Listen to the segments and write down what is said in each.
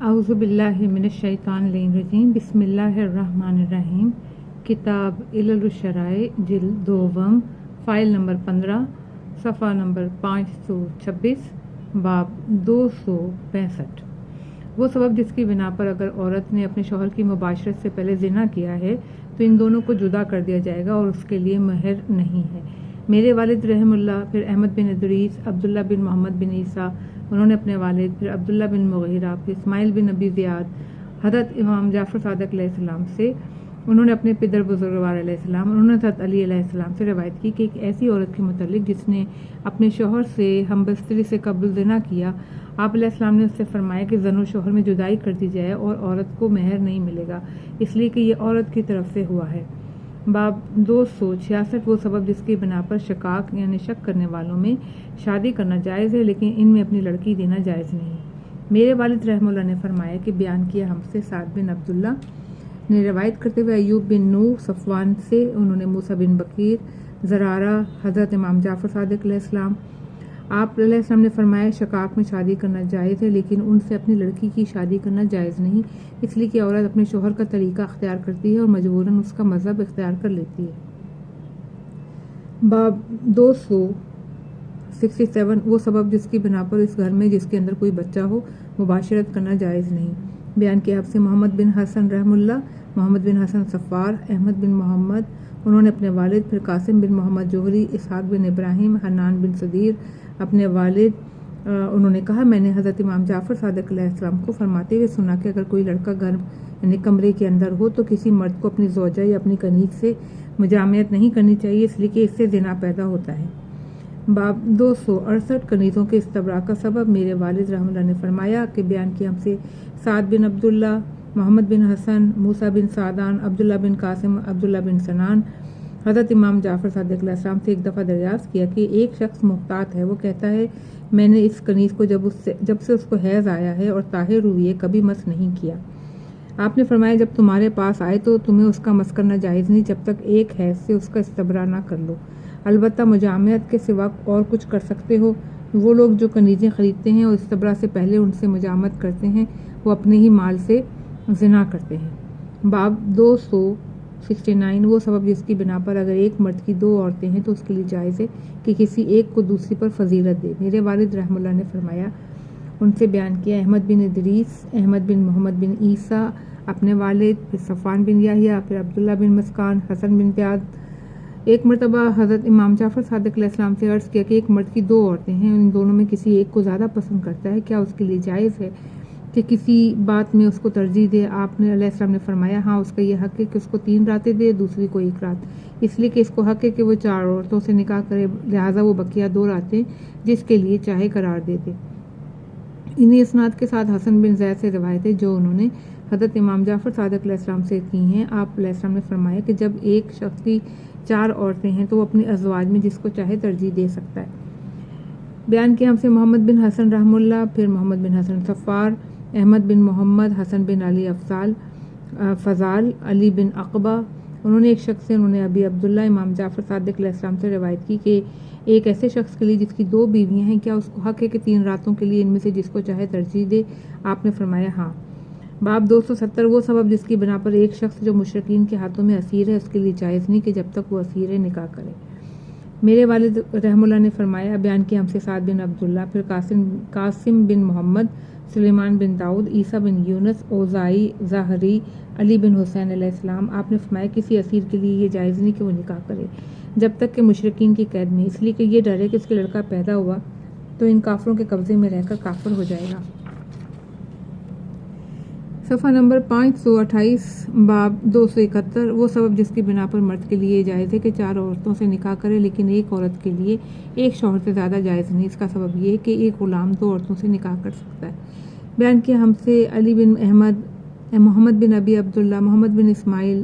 اعوذ باللہ من الشیطان الرجیم بسم اللہ الرحمن الرحیم کتاب علل الشرائع جلد دوم فائل نمبر 15 صفحہ نمبر 526 باب 265 وہ سبب جس کی بنا پر اگر عورت نے اپنے شوہر کی مباشرت سے پہلے زنا کیا ہے تو ان دونوں کو جدا کر دیا جائے گا اور اس کے لیے مہر نہیں ہے۔ میرے والد رحم اللہ، پھر احمد بن ادریس، عبداللہ بن محمد بن عیسیٰ، انہوں نے اپنے والد، پھر عبداللہ بن مغیرہ، پھر اسماعیل بن ابی زیاد، حضرت امام جعفر صادق علیہ السلام سے، انہوں نے اپنے پدر بزرگوار علیہ السلام، انہوں نے حضرت علی علیہ السلام سے روایت کی کہ ایک ایسی عورت کے متعلق جس نے اپنے شوہر سے ہم بستری سے قبل زنا کیا، آپ علیہ السلام نے اس سے فرمایا کہ زن و شوہر میں جدائی کر دی جائے اور عورت کو مہر نہیں ملے گا، اس لیے کہ یہ عورت کی طرف سے ہوا ہے۔ باب 266 وہ سبب جس کی بنا پر شکاک یعنی شک کرنے والوں میں شادی کرنا جائز ہے لیکن ان میں اپنی لڑکی دینا جائز نہیں۔ میرے والد رحمہ اللہ نے فرمایا کہ بیان کیا ہم سے سعد بن عبداللہ نے روایت کرتے ہوئے ایوب بن نو صفوان سے، انہوں نے موسیٰ بن بکیر زرارہ حضرت امام جعفر صادق علیہ السلام، آپ علیہ السلام نے فرمایا شکاک میں شادی کرنا جائز ہے لیکن ان سے اپنی لڑکی کی شادی کرنا جائز نہیں، اس لیے کہ عورت اپنے شوہر کا طریقہ اختیار کرتی ہے اور مجبوراً اس کا مذہب اختیار کر لیتی ہے۔ باب 267 وہ سبب جس کی بنا پر اس گھر میں جس کے اندر کوئی بچہ ہو مباشرت کرنا جائز نہیں۔ بیان کیا آپ سے محمد بن حسن رحم اللہ، محمد بن حسن صفار، احمد بن محمد، انہوں نے اپنے والد، پھر قاسم بن محمد جوہری، اسحاق بن ابراہیم، حنان بن صدیر، اپنے والد، انہوں نے کہا میں نے حضرت امام جعفر صادق علیہ السلام کو فرماتے ہوئے سنا کہ اگر کوئی لڑکا گھر یعنی کمرے کے اندر ہو تو کسی مرد کو اپنی زوجہ یا اپنی کنیز سے مجامعت نہیں کرنی چاہیے، اس لیے کہ اس سے زنا پیدا ہوتا ہے۔ باب 268 کنیزوں کے استبراء کا سبب میرے والد رحمہ اللہ نے فرمایا کہ بیان کیا ہم سے سعد بن عبداللہ، محمد بن حسن، موسیٰ بن سعدان، عبداللہ بن قاسم، عبداللہ بن سنان، حضرت امام جعفر صادق علیہ السلام سے ایک دفعہ دریافت کیا کہ ایک شخص محتاط ہے، وہ کہتا ہے میں نے اس کنیز کو جب سے اس کو حیض آیا ہے اور طاہر ہوئی ہے کبھی مس نہیں کیا۔ آپ نے فرمایا جب تمہارے پاس آئے تو تمہیں اس کا مس کرنا جائز نہیں جب تک ایک حیض سے اس کا استبراء نہ کر لو، البتہ مجامعت کے سوا اور کچھ کر سکتے ہو۔ وہ لوگ جو کنیزیں خریدتے ہیں اور استبراء سے پہلے ان سے مجامعت کرتے ہیں وہ اپنے ہی مال سے زنا کرتے ہیں۔ باب 269 وہ سبب جس کی بنا پر اگر ایک مرد کی دو عورتیں ہیں تو اس کے لیے جائز ہے کہ کسی ایک کو دوسری پر فضیلت دے۔ میرے والد رحمہ اللہ نے فرمایا ان سے بیان کیا احمد بن ادریس، احمد بن محمد بن عیسیٰ، اپنے والد، پھر صفوان بن یحییٰ، پھر عبداللہ بن مسکان، حسن بن پیاد، ایک مرتبہ حضرت امام جعفر صادق علیہ السلام سے عرض کیا کہ ایک مرد کی دو عورتیں ہیں، ان دونوں میں کسی ایک کو زیادہ پسند کرتا ہے، کیا اس کے لیے جائز ہے کہ کسی بات میں اس کو ترجیح دے؟ آپ نے علیہ السلام نے فرمایا ہاں، اس کا یہ حق ہے کہ اس کو 3 راتیں دے، دوسری کو 1 رات، اس لیے کہ اس کو حق ہے کہ وہ 4 عورتوں سے نکاح کرے، لہٰذا وہ بقیہ 2 راتیں جس کے لیے چاہے قرار دے دے۔ انہی اسناد کے ساتھ حسن بن زید سے روایت ہے جو انہوں نے حضرت امام جعفر صادق علیہ السلام سے کی ہیں، آپ علیہ السلام نے فرمایا کہ جب ایک شخص کی 4 عورتیں ہیں تو وہ اپنے ازواج میں جس کو چاہے ترجیح دے سکتا ہے۔ بیان کیا ہم سے محمد بن حسن رحم اللہ، پھر محمد بن حسن صفار، احمد بن محمد، حسن بن علی فضال، علی بن عقبہ، انہوں نے ایک شخص سے انہوں نے ابی عبداللہ امام جعفر صادق علیہ السلام سے روایت کی کہ ایک ایسے شخص کے لیے جس کی 2 بیویاں ہیں کیا اس کو حق ہے کہ 3 راتوں کے لیے ان میں سے جس کو چاہے ترجیح دے؟ آپ نے فرمایا ہاں۔ باب 270 وہ سبب جس کی بنا پر ایک شخص جو مشرکین کے ہاتھوں میں اسیر ہے اس کے لیے جائز نہیں کہ جب تک وہ اسیر ہے نکاح کرے۔ میرے والد رحمہ اللہ نے فرمایا بیان کیا ہم سے سعد بن عبداللہ، پھر قاسم بن محمد، سلیمان بن داؤد، عیسیٰ بن یونس، اوزائی، ظاہری، علی بن حسین علیہ السلام، آپ نے فرمایا کسی اسیر کے لیے یہ جائز نہیں کہ وہ نکاح کرے جب تک کہ مشرکین کی قید میں، اس لیے کہ یہ ڈر ہے کہ اس کے لڑکا پیدا ہوا تو ان کافروں کے قبضے میں رہ کر کافر ہو جائے گا۔ صفحہ نمبر 528 باب 271 وہ سبب جس کی بنا پر مرد کے لیے جائز ہے کہ 4 عورتوں سے نکاح کرے لیکن ایک عورت کے لیے ایک شوہر سے زیادہ جائز نہیں، اس کا سبب یہ ہے کہ ایک غلام 2 عورتوں سے نکاح کر سکتا ہے۔ بیان کیا ہم سے علی بن احمد، محمد بن ابی عبداللہ، محمد بن اسماعیل،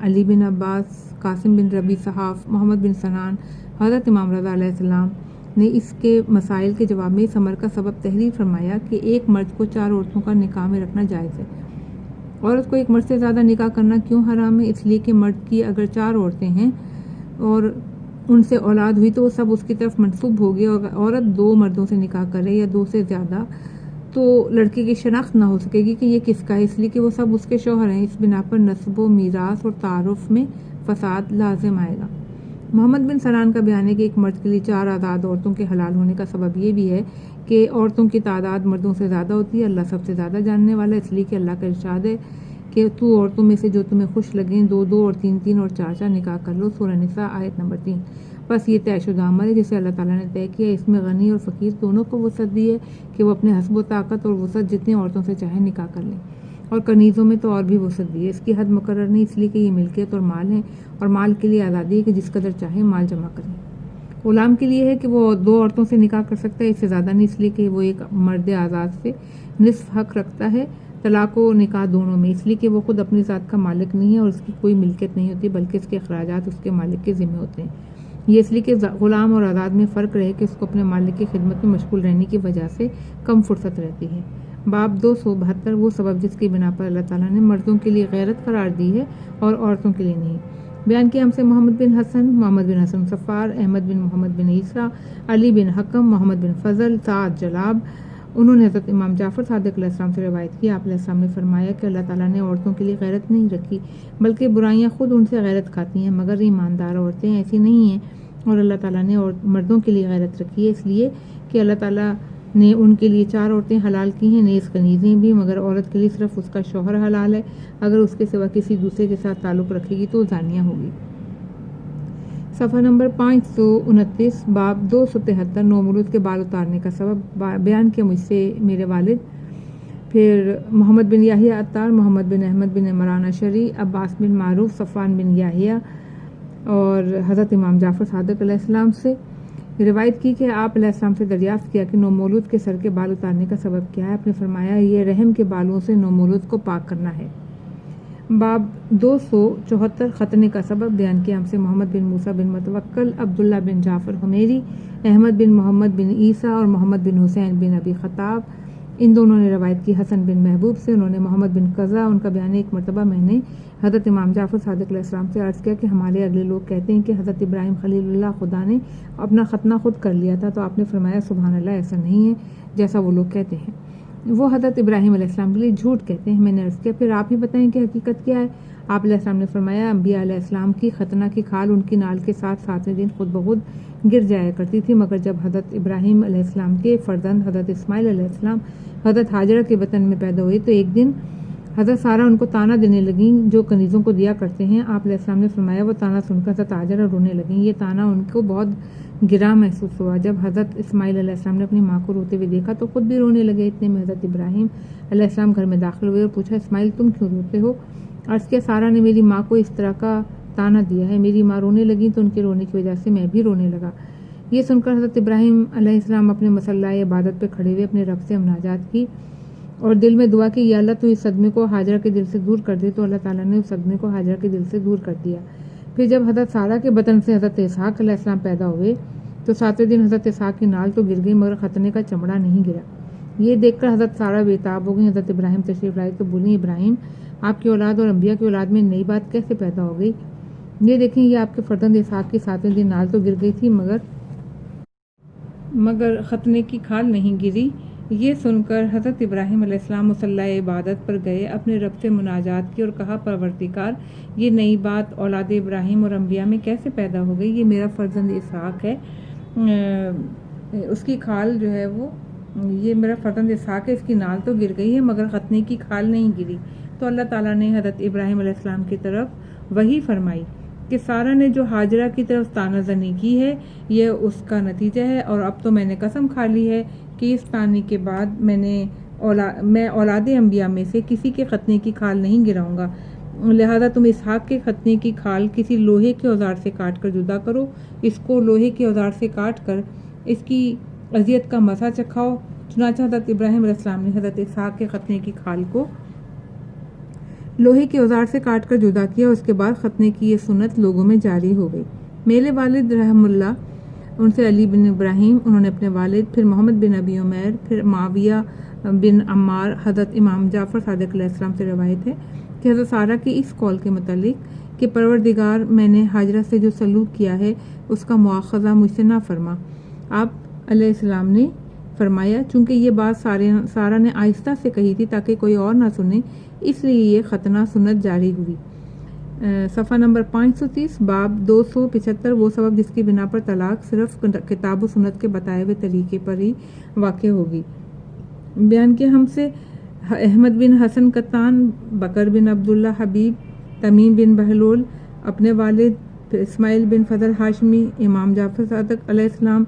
علی بن عباس، قاسم بن ربی صحاف، محمد بن سنان، حضرت امام رضا علیہ السلام نے اس کے مسائل کے جواب میں اس امر کا سبب تحریر فرمایا کہ ایک مرد کو 4 عورتوں کا نکاح میں رکھنا جائز ہے۔ عورت کو ایک مرد سے زیادہ نکاح کرنا کیوں حرام ہے؟ اس لیے کہ مرد کی اگر 4 عورتیں ہیں اور ان سے اولاد ہوئی تو وہ سب اس کی طرف منسوب ہوگی، اور عورت 2 مردوں سے نکاح کرے یا 2 سے زیادہ تو لڑکے کی شناخت نہ ہو سکے گی کہ یہ کس کا ہے، اس لیے کہ وہ سب اس کے شوہر ہیں۔ اس بنا پر نسب و میراث اور تعارف میں فساد لازم آئے گا۔ محمد بن سنان کا بیان ہے کہ ایک مرد کے لیے 4 آزاد عورتوں کے حلال ہونے کا سبب یہ بھی ہے کہ عورتوں کی تعداد مردوں سے زیادہ ہوتی ہے۔ اللہ سب سے زیادہ جاننے والا، اس لیے کہ اللہ کا ارشاد ہے کہ تو عورتوں میں سے جو تمہیں خوش لگیں 2 اور 3 اور 4 نکاح کر لو۔ سورہ نساء آیت نمبر 3۔ بس یہ طے شدہ عمل ہے جسے اللہ تعالیٰ نے طے کیا۔ اس میں غنی اور فقیر دونوں کو وسعت دی ہے کہ وہ اپنے حسب و طاقت اور وسعت جتنی عورتوں سے چاہیں نکاح کر لیں، اور کنیزوں میں تو اور بھی وسعت دی ہے۔ اس کی حد مقرر نہیں، اس لیے کہ یہ ملکیت اور مال ہے، اور مال کے لیے آزادی ہے کہ جس قدر چاہے مال جمع کریں۔ غلام کے لیے ہے کہ وہ 2 عورتوں سے نکاح کر سکتا ہے، اس سے زیادہ نہیں، اس لیے کہ وہ ایک مرد آزاد سے نصف حق رکھتا ہے طلاق و نکاح دونوں میں، اس لیے کہ وہ خود اپنی ذات کا مالک نہیں ہے اور اس کی کوئی ملکیت نہیں ہوتی، بلکہ اس کے اخراجات اس کے مالک کے ذمہ ہوتے ہیں۔ یہ اس لیے کہ غلام اور آزاد میں فرق رہے کہ اس کو اپنے مالک کی خدمت میں مشغول رہنے کی وجہ سے کم فرصت رہتی ہے۔ باب 272 وہ سبب جس کی بنا پر اللہ تعالیٰ نے مردوں کے لیے غیرت قرار دی ہے اور عورتوں کے لیے نہیں۔ بیان کیا ہم سے محمد بن حسن صفار، احمد بن محمد بن عیسیٰ، علی بن حکم، محمد بن فضل، سعد جلاب، انہوں نے حضرت امام جعفر صادق علیہ السلام سے روایت کی۔ آپ علیہ السلام نے فرمایا کہ اللہ تعالیٰ نے عورتوں کے لیے غیرت نہیں رکھی، بلکہ برائیاں خود ان سے غیرت کھاتی ہیں، مگر ایماندار عورتیں ایسی نہیں ہیں۔ اور اللہ تعالیٰ نے مردوں کے لیے غیرت رکھی ہے، اس لیے کہ اللہ تعالیٰ نے ان کے لیے 4 عورتیں حلال کی ہیں، نیز کنیزیں بھی، مگر عورت کے لیے صرف اس کا شوہر حلال ہے۔ اگر اس کے سوا کسی دوسرے کے ساتھ تعلق رکھے گی تو زانیہ ہوگی۔ صفحہ نمبر 529 باب 273 نومولود کے بال اتارنے کا سبب۔ بیان کیا مجھ سے میرے والد، پھر محمد بن یحییٰ عطار، محمد بن احمد بن عمران اشعری، عباس بن معروف، صفوان بن یحییٰ اور حضرت امام جعفر صادق علیہ السلام سے روایت کی کہ آپ علیہ السلام سے دریافت کیا کہ نومولود کے سر کے بال اتارنے کا سبب کیا ہے؟ آپ نے فرمایا یہ رحم کے بالوں سے نومولود کو پاک کرنا ہے۔ باب 274 ختنے کا سبب۔ بیان کیا ہم سے محمد بن موسیٰ بن متوکل، عبداللہ بن جعفر حمیری، احمد بن محمد بن عیسیٰ اور محمد بن حسین بن ابی خطاب، ان دونوں نے روایت کی حسن بن محبوب سے، انہوں نے محمد بن قضا، ان کا بیان ہے ایک مرتبہ میں نے حضرت امام جعفر صادق علیہ السلام سے عرض کیا کہ ہمارے اگلے لوگ کہتے ہیں کہ حضرت ابراہیم خلیل اللہ خدا نے اپنا ختنہ خود کر لیا تھا، تو آپ نے فرمایا سبحان اللہ، ایسا نہیں ہے جیسا وہ لوگ کہتے ہیں، وہ حضرت ابراہیم علیہ السلام کے لیے جھوٹ کہتے ہیں۔ میں نے عرض کیا پھر آپ ہی بتائیں کہ حقیقت کیا ہے؟ آپ علیہ السلام نے فرمایا انبیاء علیہ السلام کی ختنہ کی کھال ان کی نال کے ساتھ 7ویں دن خود بخود گر جایا کرتی تھی، مگر جب حضرت ابراہیم علیہ السلام کے فرزند حضرت اسماعیل علیہ السلام حضرت ہاجرہ کے بطن میں پیدا ہوئے تو ایک دن حضرت سارہ ان کو تانا دینے لگیں جو کنیزوں کو دیا کرتے ہیں۔ آپ علیہ السلام نے فرمایا وہ تانا سن کر حضرت ہاجرہ رونے لگیں، یہ تانا ان کو بہت گراں محسوس ہوا۔ جب حضرت اسماعیل علیہ السلام نے اپنی ماں کو روتے ہوئے دیکھا تو خود بھی رونے لگے۔ اتنے میں حضرت ابراہیم علیہ السلام گھر میں داخل ہوئے اور پوچھا اسماعیل تم کیوں روتے ہو؟ عرض کیا سارہ نے میری ماں کو اس طرح کا تانا دیا ہے، میری ماں رونے لگی تو ان کے رونے کی وجہ سے میں بھی رونے لگا۔ یہ سن کر حضرت ابراہیم علیہ السلام اپنے مصلی عبادت پہ کھڑے ہوئے اپنے رب سے مناجات کی اور دل میں دعا کی یا اللہ تو اس صدمے کو ہاجرہ کے دل سے دور کر دے، تو اللہ تعالیٰ نے اس صدمے کو ہاجرہ کے دل سے دور کر دیا۔ پھر جب حضرت سارہ کے بطن سے حضرت اسحاق علیہ السلام پیدا ہوئے تو 7ویں دن حضرت اسحاق کی نال تو گر گئی مگر ختنے کا چمڑا نہیں گرا۔ یہ دیکھ کر حضرت سارہ بےتاب ہو گئی۔ حضرت ابراہیم تشریف لائے تو بولیں ابراہیم آپ کی اولاد اور انبیاء کی اولاد میں نئی بات کیسے پیدا ہو گئی؟ یہ دیکھیں یہ آپ کے فرزند اسحاق کی 7ویں دن نال تو گر گئی تھی مگر ختنے کی کھال نہیں گری۔ یہ سن کر حضرت ابراہیم علیہ السلام مصلی عبادت پر گئے، اپنے رب سے مناجات کی اور کہا پروردگار یہ نئی بات اولاد ابراہیم اور انبیاء میں کیسے پیدا ہو گئی؟ یہ میرا فرزند اسحاق ہے، اس کی کھال جو ہے وہ یہ میرا فرزند اسحاق ہے، اس کی نال تو گر گئی ہے مگر ختنے کی کھال نہیں گری۔ تو اللہ تعالیٰ نے حضرت ابراہیم علیہ السلام کی طرف وحی فرمائی کہ سارہ نے جو ہاجرہ کی طرف طعنہ زنی کی ہے یہ اس کا نتیجہ ہے، اور اب تو میں نے قسم کھا لی ہے کہ اس طعنہ کے بعد میں اولاد انبیاء میں سے کسی کے ختنے کی کھال نہیں گراؤں گا، لہذا تم اسحاق کے ختنے کی کھال کسی لوہے کے اوزار سے کاٹ کر جدا کرو، اس کو لوہے کے اوزار سے کاٹ کر اس کی اذیت کا مزہ چکھاؤ۔ چنانچہ حضرت ابراہیم علیہ السلام نے حضرت اسحاق کے ختنے کی کھال کو لوہے کے اوزار سے کاٹ کر جدا کیا، اس کے بعد ختنے کی یہ سنت لوگوں میں جاری ہو گئی۔ میرے والد رحم اللہ ان سے علی بن ابراہیم، انہوں نے اپنے والد، پھر محمد بن ابی عمیر، پھر معاویہ بن عمار، حضرت امام جعفر صادق علیہ السلام سے روایت ہے کہ حضرت سارہ کی اس قول کے متعلق کہ پروردگار میں نے ہاجرہ سے جو سلوک کیا ہے اس کا مواخذہ مجھ سے نہ فرما، آپ علیہ السلام نے فرمایا چونکہ یہ بات سارا نے آہستہ سے کہی تھی تاکہ کوئی اور نہ سنے، اس لیے یہ ختنہ سنت جاری ہوئی۔ صفحہ نمبر 530، باب 275، وہ سبب جس کی بنا پر طلاق صرف کتاب و سنت کے بتائے ہوئے طریقے پر ہی واقع ہوگی۔ بیان کیا ہم سے احمد بن حسن قطان، بکر بن عبداللہ حبیب، تمیم بن بہلول، اپنے والد اسماعیل بن فضل ہاشمی، امام جعفر صادق علیہ السلام،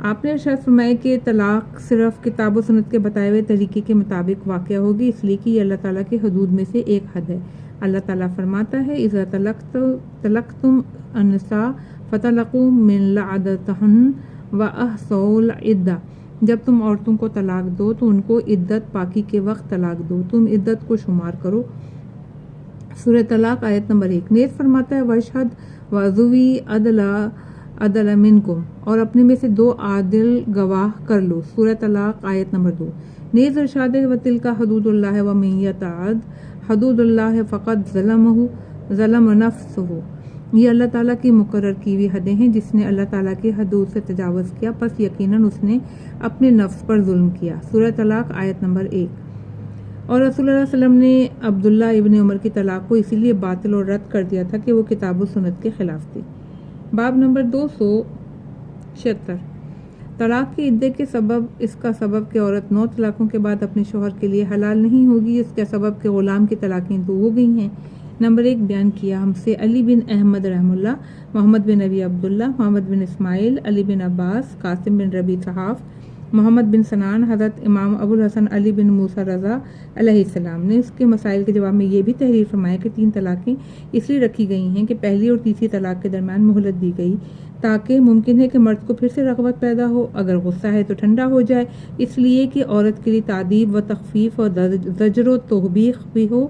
آپ نے ارشاد فرمایا کہ طلاق صرف کتاب و سنت کے بتائے ہوئے طریقے کے مطابق واقع ہوگی، اس لیے کہ یہ اللہ تعالیٰ کی حدود میں سے ایک حد ہے۔ اللہ تعالیٰ فرماتا ہے اذا طلقتم النساء فطلقوا من لعدتهن واحصوا العدة، جب تم عورتوں کو طلاق دو تو ان کو عدت پاکی کے وقت طلاق دو، تم عدت کو شمار کرو۔ سورہ طلاق آیت نمبر 1۔ نیز فرماتا ہے وَاشْهَدْ وَذُوِي عَدْلٍ مِنْکُمْ، اور اپنے میں سے 2 عادل گواہ کر لو، سورہ طلاق آیت نمبر 2۔ نیز ارشاد ہے وَتِلْکَ حُدُودُ اللَّہِ وَمَن یَتَعَدَّ حدود اللہ فقط ظلم نفسہ، یہ اللہ تعالیٰ کی مقرر کی ہوئی حدیں ہیں، جس نے اللہ تعالیٰ کی حدود سے تجاوز کیا پس یقیناً اس نے اپنے نفس پر ظلم کیا، سورہ طلاق آیت نمبر 1۔ اور رسول اللہ علیہ وسلم نے عبداللہ ابن عمر کی طلاق کو اسی لیے باطل اور رد کر دیا تھا کہ وہ کتاب و سنت کے خلاف تھی۔ باب نمبر 276، طلاق کی عدت کے سبب، اس کا سبب کہ عورت 9 طلاقوں کے بعد اپنے شوہر کے لیے حلال نہیں ہوگی، اس کا سبب کہ غلام کی طلاقیں 2 ہو گئی ہیں۔ نمبر 1 بیان کیا ہم سے علی بن احمد رحم اللہ، محمد بن ابی عبداللہ، محمد بن اسماعیل، علی بن عباس، قاسم بن ربی صحاف، محمد بن سنان، حضرت امام ابو الحسن علی بن موسیٰ رضا علیہ السلام نے اس کے مسائل کے جواب میں یہ بھی تحریر فرمایا کہ 3 طلاقیں اس لیے رکھی گئی ہیں کہ پہلی اور تیسری طلاق کے درمیان مہلت دی گئی تاکہ ممکن ہے کہ مرد کو پھر سے رغبت پیدا ہو، اگر غصہ ہے تو ٹھنڈا ہو جائے، اس لیے کہ عورت کے لیے تعدیب و تخفیف اور زجر و توبیخ بھی ہو،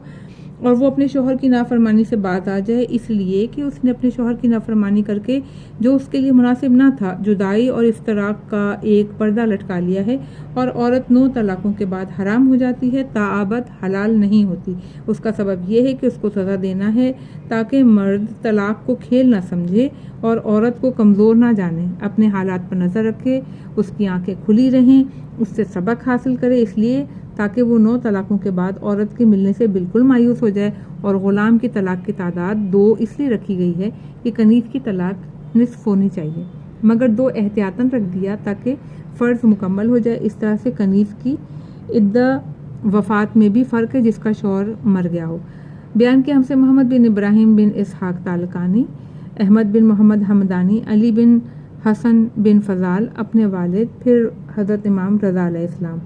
اور وہ اپنے شوہر کی نافرمانی سے باز آ جائے، اس لیے کہ اس نے اپنے شوہر کی نافرمانی کر کے جو اس کے لیے مناسب نہ تھا، جدائی اور افتراق کا ایک پردہ لٹکا لیا ہے، اور عورت 9 طلاقوں کے بعد حرام ہو جاتی ہے، تاابد حلال نہیں ہوتی۔ اس کا سبب یہ ہے کہ اس کو سزا دینا ہے تاکہ مرد طلاق کو کھیل نہ سمجھے اور عورت کو کمزور نہ جانے، اپنے حالات پر نظر رکھے، اس کی آنکھیں کھلی رہیں، اس سے سبق حاصل کرے، اس لیے تاکہ وہ 9 طلاقوں کے بعد عورت کے ملنے سے بالکل مایوس ہو جائے۔ اور غلام کی طلاق کی تعداد 2 اس لیے رکھی گئی ہے کہ کنیز کی طلاق نصف ہونی چاہیے، مگر 2 احتیاطاً رکھ دیا تاکہ فرض مکمل ہو جائے۔ اس طرح سے کنیز کی عدت وفات میں بھی فرق ہے جس کا شوہر مر گیا ہو۔ بیان کیا ہم سے محمد بن ابراہیم بن اسحاق تالقانی، احمد بن محمد حمدانی، علی بن حسن بن فضال، اپنے والد، پھر حضرت امام رضا علیہ السلام،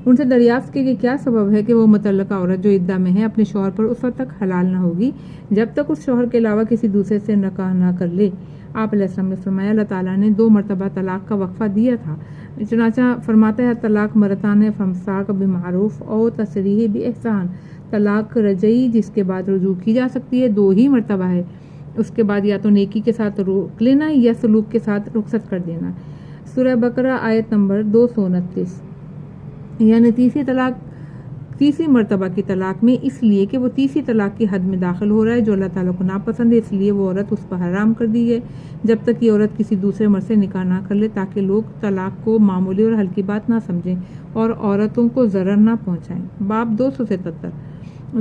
ان سے دریافت کی کہ کیا سبب ہے کہ وہ متعلقہ عورت جو عدہ میں ہے اپنے شوہر پر اس وقت تک حلال نہ ہوگی جب تک اس شوہر کے علاوہ کسی دوسرے سے نکاح نہ کر لے۔ آپ علیہ السلام نے فرمایا اللہ تعالیٰ نے 2 مرتبہ طلاق کا وقفہ دیا تھا، چنانچہ فرماتا ہے طلاق مرتان فامساک بمعروف او تسریح باحسان، طلاق رجعی جس کے بعد رجوع کی جا سکتی ہے 2 ہی مرتبہ ہے، اس کے بعد یا تو نیکی کے ساتھ روک لینا یا سلوک کے ساتھ رخصت کر دینا، سورہ بقرہ آیت نمبر 229۔ یعنی تیسری مرتبہ کی طلاق میں اس لیے کہ وہ تیسری طلاق کی حد میں داخل ہو رہا ہے جو اللہ تعالیٰ کو ناپسند ہے، اس لیے وہ عورت اس پر حرام کر دی ہے جب تک یہ عورت کسی دوسرے مرد سے نکاح نہ کر لے، تاکہ لوگ طلاق کو معمولی اور ہلکی بات نہ سمجھیں اور عورتوں کو ضرر نہ پہنچائیں۔ باب 277،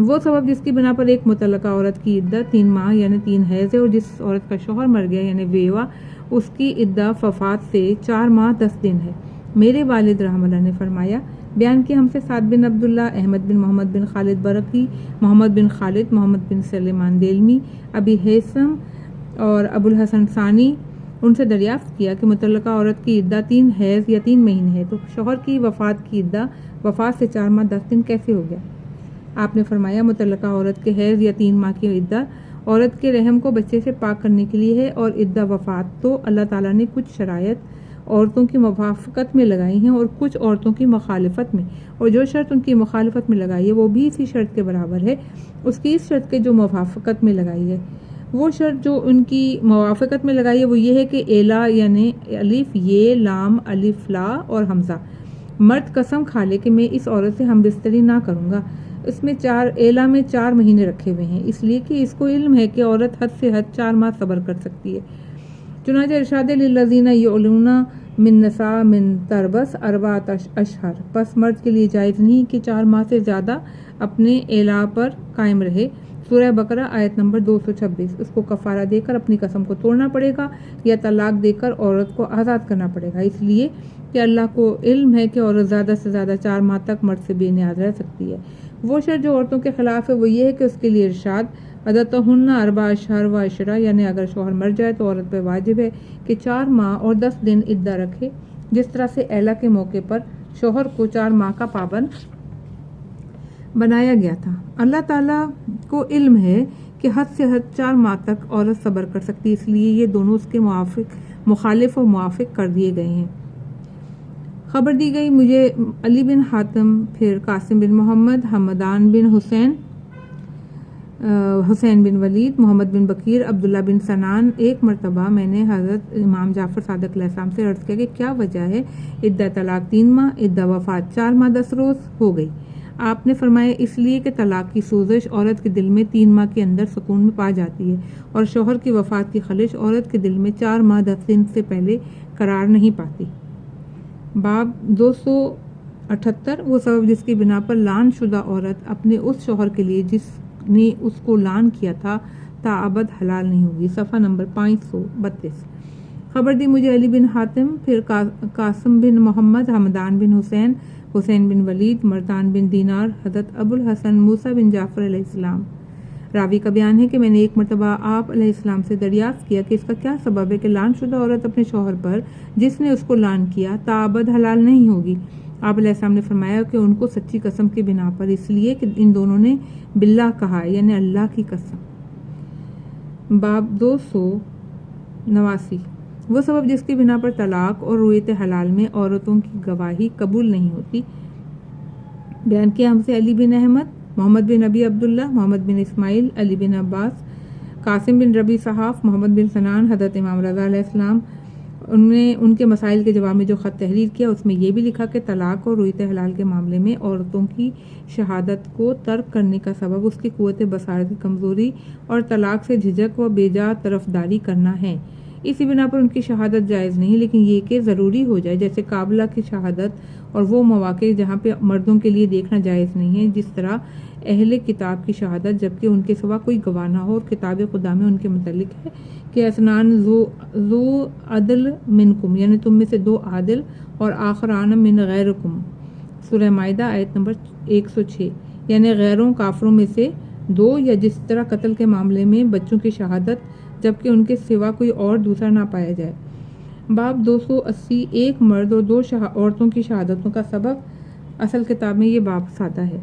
وہ سبب جس کی بنا پر ایک متعلقہ عورت کی عدت 3 ماہ یعنی 3 حیض ہے، اور جس عورت کا شوہر مر گیا یعنی بیوہ، اس کی عدت وفات سے 4 ماہ 10 دن ہے۔ میرے والد رحمہ اللہ نے فرمایا، بیان کیا ہم سے سعد بن عبداللہ، احمد بن محمد بن خالد برقی، محمد بن خالد، محمد بن سلیمان دیلمی، ابی حیثم اور ابو الحسن ثانی، ان سے دریافت کیا کہ متعلقہ عورت کی عدت 3 حیض یا 3 مہینے ہے تو شوہر کی وفات کی عدت وفات سے 4 ماہ 10 دن کیسے ہو گیا؟ آپ نے فرمایا متعلقہ عورت کے حیض یا 3 ماہ کی عدت عورت کے رحم کو بچے سے پاک کرنے کے لیے ہے، اور عدت وفات تو اللہ تعالیٰ نے کچھ شرائط عورتوں کی موافقت میں لگائی ہیں اور کچھ عورتوں کی مخالفت میں، اور جو شرط ان کی مخالفت میں لگائی ہے وہ بھی اسی شرط کے برابر ہے اس کی اس شرط کے جو موافقت میں لگائی ہے۔ وہ شرط جو ان کی موافقت میں لگائی ہے وہ یہ ہے کہ ایلا یعنی الف یہ لام الف لا اور حمزہ، مرد قسم کھا لے کہ میں اس عورت سے ہم بستری نہ کروں گا، اس میں 4 ایلا میں 4 مہینے رکھے ہوئے ہیں، اس لیے کہ اس کو علم ہے کہ عورت حد سے حد 4 ماہ صبر کر سکتی ہے۔ چنانچہ ارشاد للذین یعلون من نساء من تربص اربعۃ اشہر، پس مرد کے لیے جائز نہیں کہ 4 ماہ سے زیادہ اپنے اعلاء پر قائم رہے۔ سورہ بقرہ آیت نمبر 226۔ اس کو کفارہ دے کر اپنی قسم کو توڑنا پڑے گا یا طلاق دے کر عورت کو آزاد کرنا پڑے گا، اس لیے کہ اللہ کو علم ہے کہ عورت زیادہ سے زیادہ 4 ماہ تک مرد سے بے نیاز رہ سکتی ہے۔ وہ شرط جو عورتوں کے خلاف ہے وہ یہ ہے کہ اس کے لیے ارشاد عدتہن 4 اشہر و عشرہ، یعنی اگر شوہر مر جائے تو عورت پہ واجب ہے کہ 4 ماہ اور 10 دن عدہ رکھے، جس طرح سے اعلیٰ کے موقع پر شوہر کو 4 ماہ کا پابند بنایا گیا تھا۔ اللہ تعالیٰ کو علم ہے کہ حد سے حد 4 ماہ تک عورت صبر کر سکتی، اس لیے یہ دونوں اس کے مخالف و موافق کر دیے گئے ہیں۔ خبر دی گئی مجھے علی بن حاتم، پھر قاسم بن محمد، حمدان بن حسین، حسین بن ولید، محمد بن بکیر، عبداللہ بن سنان، ایک مرتبہ میں نے حضرت امام جعفر صادق علیہ السلام سے عرض کیا کہ کیا وجہ ہے عدہ طلاق 3 ماہ، عدہ وفات 4 ماہ 10 روز ہو گئی؟ آپ نے فرمایا اس لیے کہ طلاق کی سوزش عورت کے دل میں 3 ماہ کے اندر سکون میں پا جاتی ہے، اور شوہر کی وفات کی خلش عورت کے دل میں 4 ماہ 10 دن سے پہلے قرار نہیں پاتی۔ باب 278، وہ سبب جس کی بنا پر لعن شدہ عورت اپنے اس شوہر کے لیے جس نے اس کو لعن کیا تھا تا ابد حلال نہیں ہوگی۔ صفحہ نمبر 532۔ خبر دی مجھے علی بن حاتم، پھر قاسم بن محمد، حمدان بن حسین، حسین بن ولید، مرتان بن دینار، حضرت ابو الحسن موسیٰ بن جعفر علیہ السلام۔ راوی کا بیان ہے کہ میں نے ایک مرتبہ آپ علیہ السلام سے دریافت کیا کہ اس کا کیا سبب ہے کہ لعن شدہ عورت اپنے شوہر پر جس نے اس کو لعن کیا تا ابد حلال نہیں ہوگی؟ آپ علیہ السلام نے فرمایا کہ ان کو سچی قسم کی بنا پر، اس لیے کہ ان دونوں نے باللہ کہا ہے، یعنی اللہ کی قسم۔ باب 289، وہ سبب جس کی بنا پر طلاق اور رویت حلال میں عورتوں کی گواہی قبول نہیں ہوتی۔ بیان کیا ہم سے علی بن احمد، محمد بن ابی عبداللہ، محمد بن اسماعیل، علی بن عباس، قاسم بن ربی صحاف، محمد بن سنان، حضرت امام رضا علیہ السلام۔ انہوں نے ان کے مسائل کے جواب میں جو خط تحریر کیا اس میں یہ بھی لکھا کہ طلاق اور رویت حلال کے معاملے میں عورتوں کی شہادت کو ترک کرنے کا سبب اس کی قوت بصارت کی کمزوری اور طلاق سے جھجک و بیجا طرفداری کرنا ہے۔ اسی بنا پر ان کی شہادت جائز نہیں، لیکن یہ کہ ضروری ہو جائے، جیسے قابلہ کی شہادت اور وہ مواقع جہاں پہ مردوں کے لیے دیکھنا جائز نہیں ہے، جس طرح اہل کتاب کی شہادت جبکہ ان کے سوا کوئی گواہ نہ ہو، اور کتاب خدا میں ان کے متعلق ہے کہ اسنان ذو عدل منکم، یعنی تم میں سے 2 عادل، اور آخران من غیرکم، سورہ مائدہ آیت نمبر 106، یعنی غیروں کافروں میں سے 2، یا جس طرح قتل کے معاملے میں بچوں کی شہادت جبکہ ان کے سوا کوئی اور دوسرا نہ پایا جائے۔ باب 280، ایک مرد اور 2 عورتوں کی شہادتوں کا سبب۔ اصل کتاب میں یہ باب سادہ ہے۔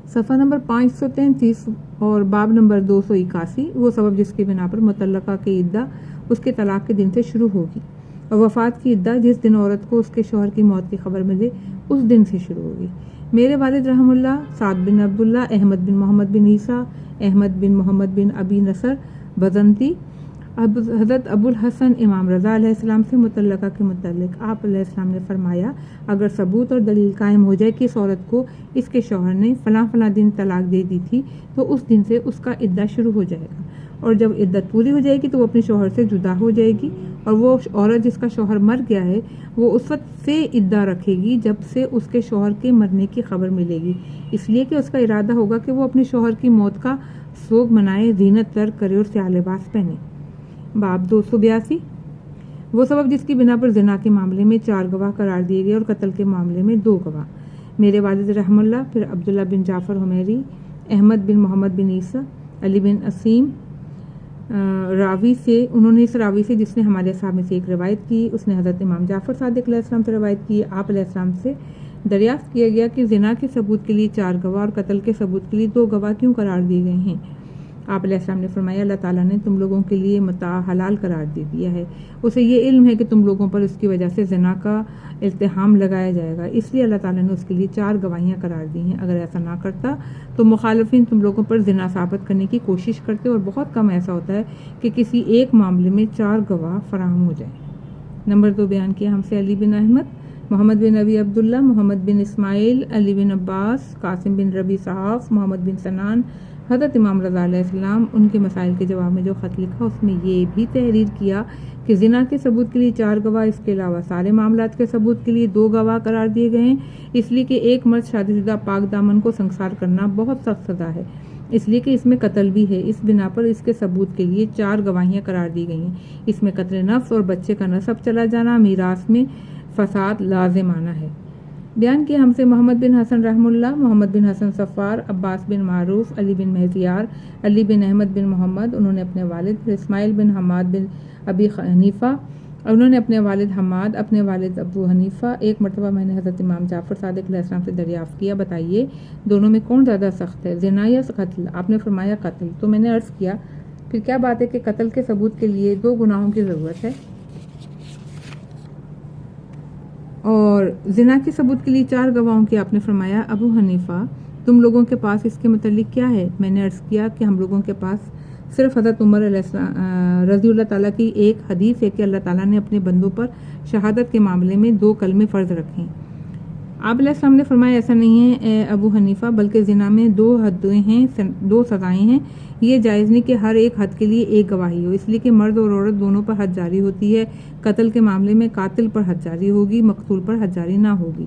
صفحہ نمبر 533 اور باب نمبر 281، وہ سبب جس کی بنا پر مطلقہ کی عدہ اس کے طلاق کے دن سے شروع ہوگی، اور وفات کی عدہ جس دن عورت کو اس کے شوہر کی موت کی خبر ملے اس دن سے شروع ہوگی۔ میرے والد رحم اللہ سعد بن عبداللہ، احمد بن محمد بن عیسیٰ، احمد بن محمد بن ابی نصر بزنتی، حضرت ابو الحسن امام رضا علیہ السلام سے مطلقہ کے متعلق آپ علیہ السلام نے فرمایا اگر ثبوت اور دلیل قائم ہو جائے کہ اس عورت کو اس کے شوہر نے فلاں فلاں دن طلاق دے دی تھی تو اس دن سے اس کا عدہ شروع ہو جائے گا، اور جب عدت پوری ہو جائے گی تو وہ اپنے شوہر سے جدا ہو جائے گی، اور وہ عورت جس کا شوہر مر گیا ہے وہ اس وقت سے عدہ رکھے گی جب سے اس کے شوہر کے مرنے کی خبر ملے گی، اس لیے کہ اس کا ارادہ ہوگا کہ وہ اپنے شوہر کی موت کا سوگ منائے، زینت ترک کرے اور سیاہ لباس پہنے۔ باب 282، وہ سبب جس کی بنا پر زنا کے معاملے میں 4 گواہ قرار دیے گئے اور قتل کے معاملے میں 2 گواہ۔ میرے والد رحم اللہ، پھر عبداللہ بن جعفر حمیری، احمد بن محمد بن عیسیٰ، علی بن اسیم راوی سے، انہوں نے اس راوی سے جس نے ہمارے صاحب میں سے ایک روایت کی، اس نے حضرت امام جعفر صادق علیہ السلام سے روایت کی، آپ علیہ السلام سے دریافت کیا گیا کہ زنا کے ثبوت کے لیے 4 گواہ اور قتل کے ثبوت کے لیے 2 گواہ کیوں قرار دیے گئے ہیں؟ آپ علیہ السلام نے فرمایا اللہ تعالیٰ نے تم لوگوں کے لیے متاع حلال قرار دے دیا ہے، اسے یہ علم ہے کہ تم لوگوں پر اس کی وجہ سے زنا کا التحام لگایا جائے گا، اس لیے اللہ تعالیٰ نے اس کے لیے 4 گواہیاں قرار دی ہیں، اگر ایسا نہ کرتا تو مخالفین تم لوگوں پر زنا ثابت کرنے کی کوشش کرتے، اور بہت کم ایسا ہوتا ہے کہ کسی ایک معاملے میں 4 گواہ فراہم ہو جائیں۔ نمبر 2 بیان کیا ہم سے علی بن احمد، محمد بن ابی عبداللہ، محمد بن اسماعیل، علی بن عباس، قاسم بن ربی صحاف، محمد بن سنان، حضرت امام رضا علیہ السلام ان کے مسائل کے جواب میں جو خط لکھا اس میں یہ بھی تحریر کیا کہ زنا کے ثبوت کے لیے 4 گواہ، اس کے علاوہ سارے معاملات کے ثبوت کے لیے 2 گواہ قرار دیے گئے ہیں، اس لیے کہ ایک مرد شادی شدہ پاک دامن کو سنسار کرنا بہت سخت سزا ہے، اس لیے کہ اس میں قتل بھی ہے، اس بنا پر اس کے ثبوت کے لیے 4 گواہیاں قرار دی گئی ہیں، اس میں قتل نفس اور بچے کا نسب چلا جانا، میراث میں فساد لازمانہ ہے۔ بیان کیا ہم سے محمد بن حسن رحم اللہ، محمد بن حسن صفار، عباس بن معروف، علی بن مہزیار، علی بن احمد بن محمد، انہوں نے اپنے والد، پھر اسماعیل بن حماد بن ابی حنیفہ، انہوں نے اپنے والد حماد، اپنے والد ابو حنیفہ، ایک مرتبہ میں نے حضرت امام جعفر صادق علیہ السلام سے دریافت کیا، بتائیے دونوں میں کون زیادہ سخت ہے، زنا یا قتل؟ آپ نے فرمایا قتل۔ تو میں نے عرض کیا پھر کیا بات ہے کہ قتل کے ثبوت کے لیے 2 گناہوں کی ضرورت ہے اور زنا کے ثبوت کے لیے 4 گواہوں کی؟ آپ نے فرمایا ابو حنیفہ تم لوگوں کے پاس اس کے متعلق کیا ہے؟ میں نے عرض کیا کہ ہم لوگوں کے پاس صرف حضرت عمر علیہ السلام رضی اللہ تعالیٰ کی ایک حدیث ہے کہ اللہ تعالیٰ نے اپنے بندوں پر شہادت کے معاملے میں 2 کلمے فرض رکھے ہیں۔ آپ علیہ السلام نے فرمایا ایسا نہیں ہے اے ابو حنیفہ، بلکہ زنا میں 2 حدیں ہیں، 2 سزائیں ہیں، یہ جائز نہیں کہ ہر ایک حد کے لیے ایک گواہی ہو، اس لیے کہ مرد اور عورت دونوں پر حد جاری ہوتی ہے، قتل کے معاملے میں قاتل پر حد جاری ہوگی، مقتول پر حد جاری نہ ہوگی۔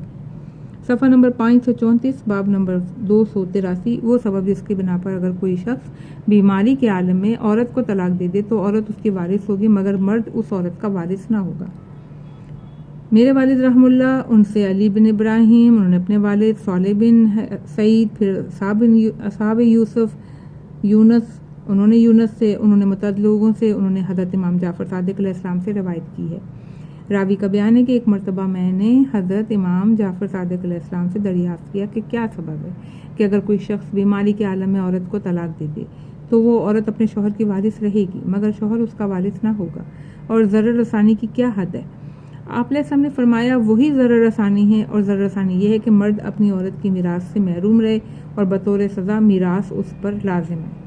صفحہ نمبر 534، باب نمبر 283، وہ سبب جس کی بنا پر اگر کوئی شخص بیماری کے عالم میں عورت کو طلاق دے دے تو عورت اس کی وارث ہوگی مگر مرد اس عورت کا وارث نہ ہوگا۔ میرے والد رحم اللہ، ان سے علی بن ابراہیم، انہوں نے اپنے والد صالح بن سعید، پھر صاحب یوسف یونس، انہوں نے یونس سے، انہوں نے متعدد لوگوں سے، انہوں نے حضرت امام جعفر صادق علیہ السلام سے روایت کی ہے۔ راوی کا بیان ہے کہ ایک مرتبہ میں نے حضرت امام جعفر صادق علیہ السلام سے دریافت کیا کہ کیا سبب ہے کہ اگر کوئی شخص بیماری کے عالم میں عورت کو طلاق دے دے تو وہ عورت اپنے شوہر کی وارث رہے گی مگر شوہر اس کا وارث نہ ہوگا، اور ضرر رسانی کی کیا حد ہے؟ آپ علیہ السلام نے فرمایا وہی ضرر رسانی ہے، اور ضرر رسانی یہ ہے کہ مرد اپنی عورت کی میراث سے محروم رہے اور بطور سزا میراث اس پر لازم ہے۔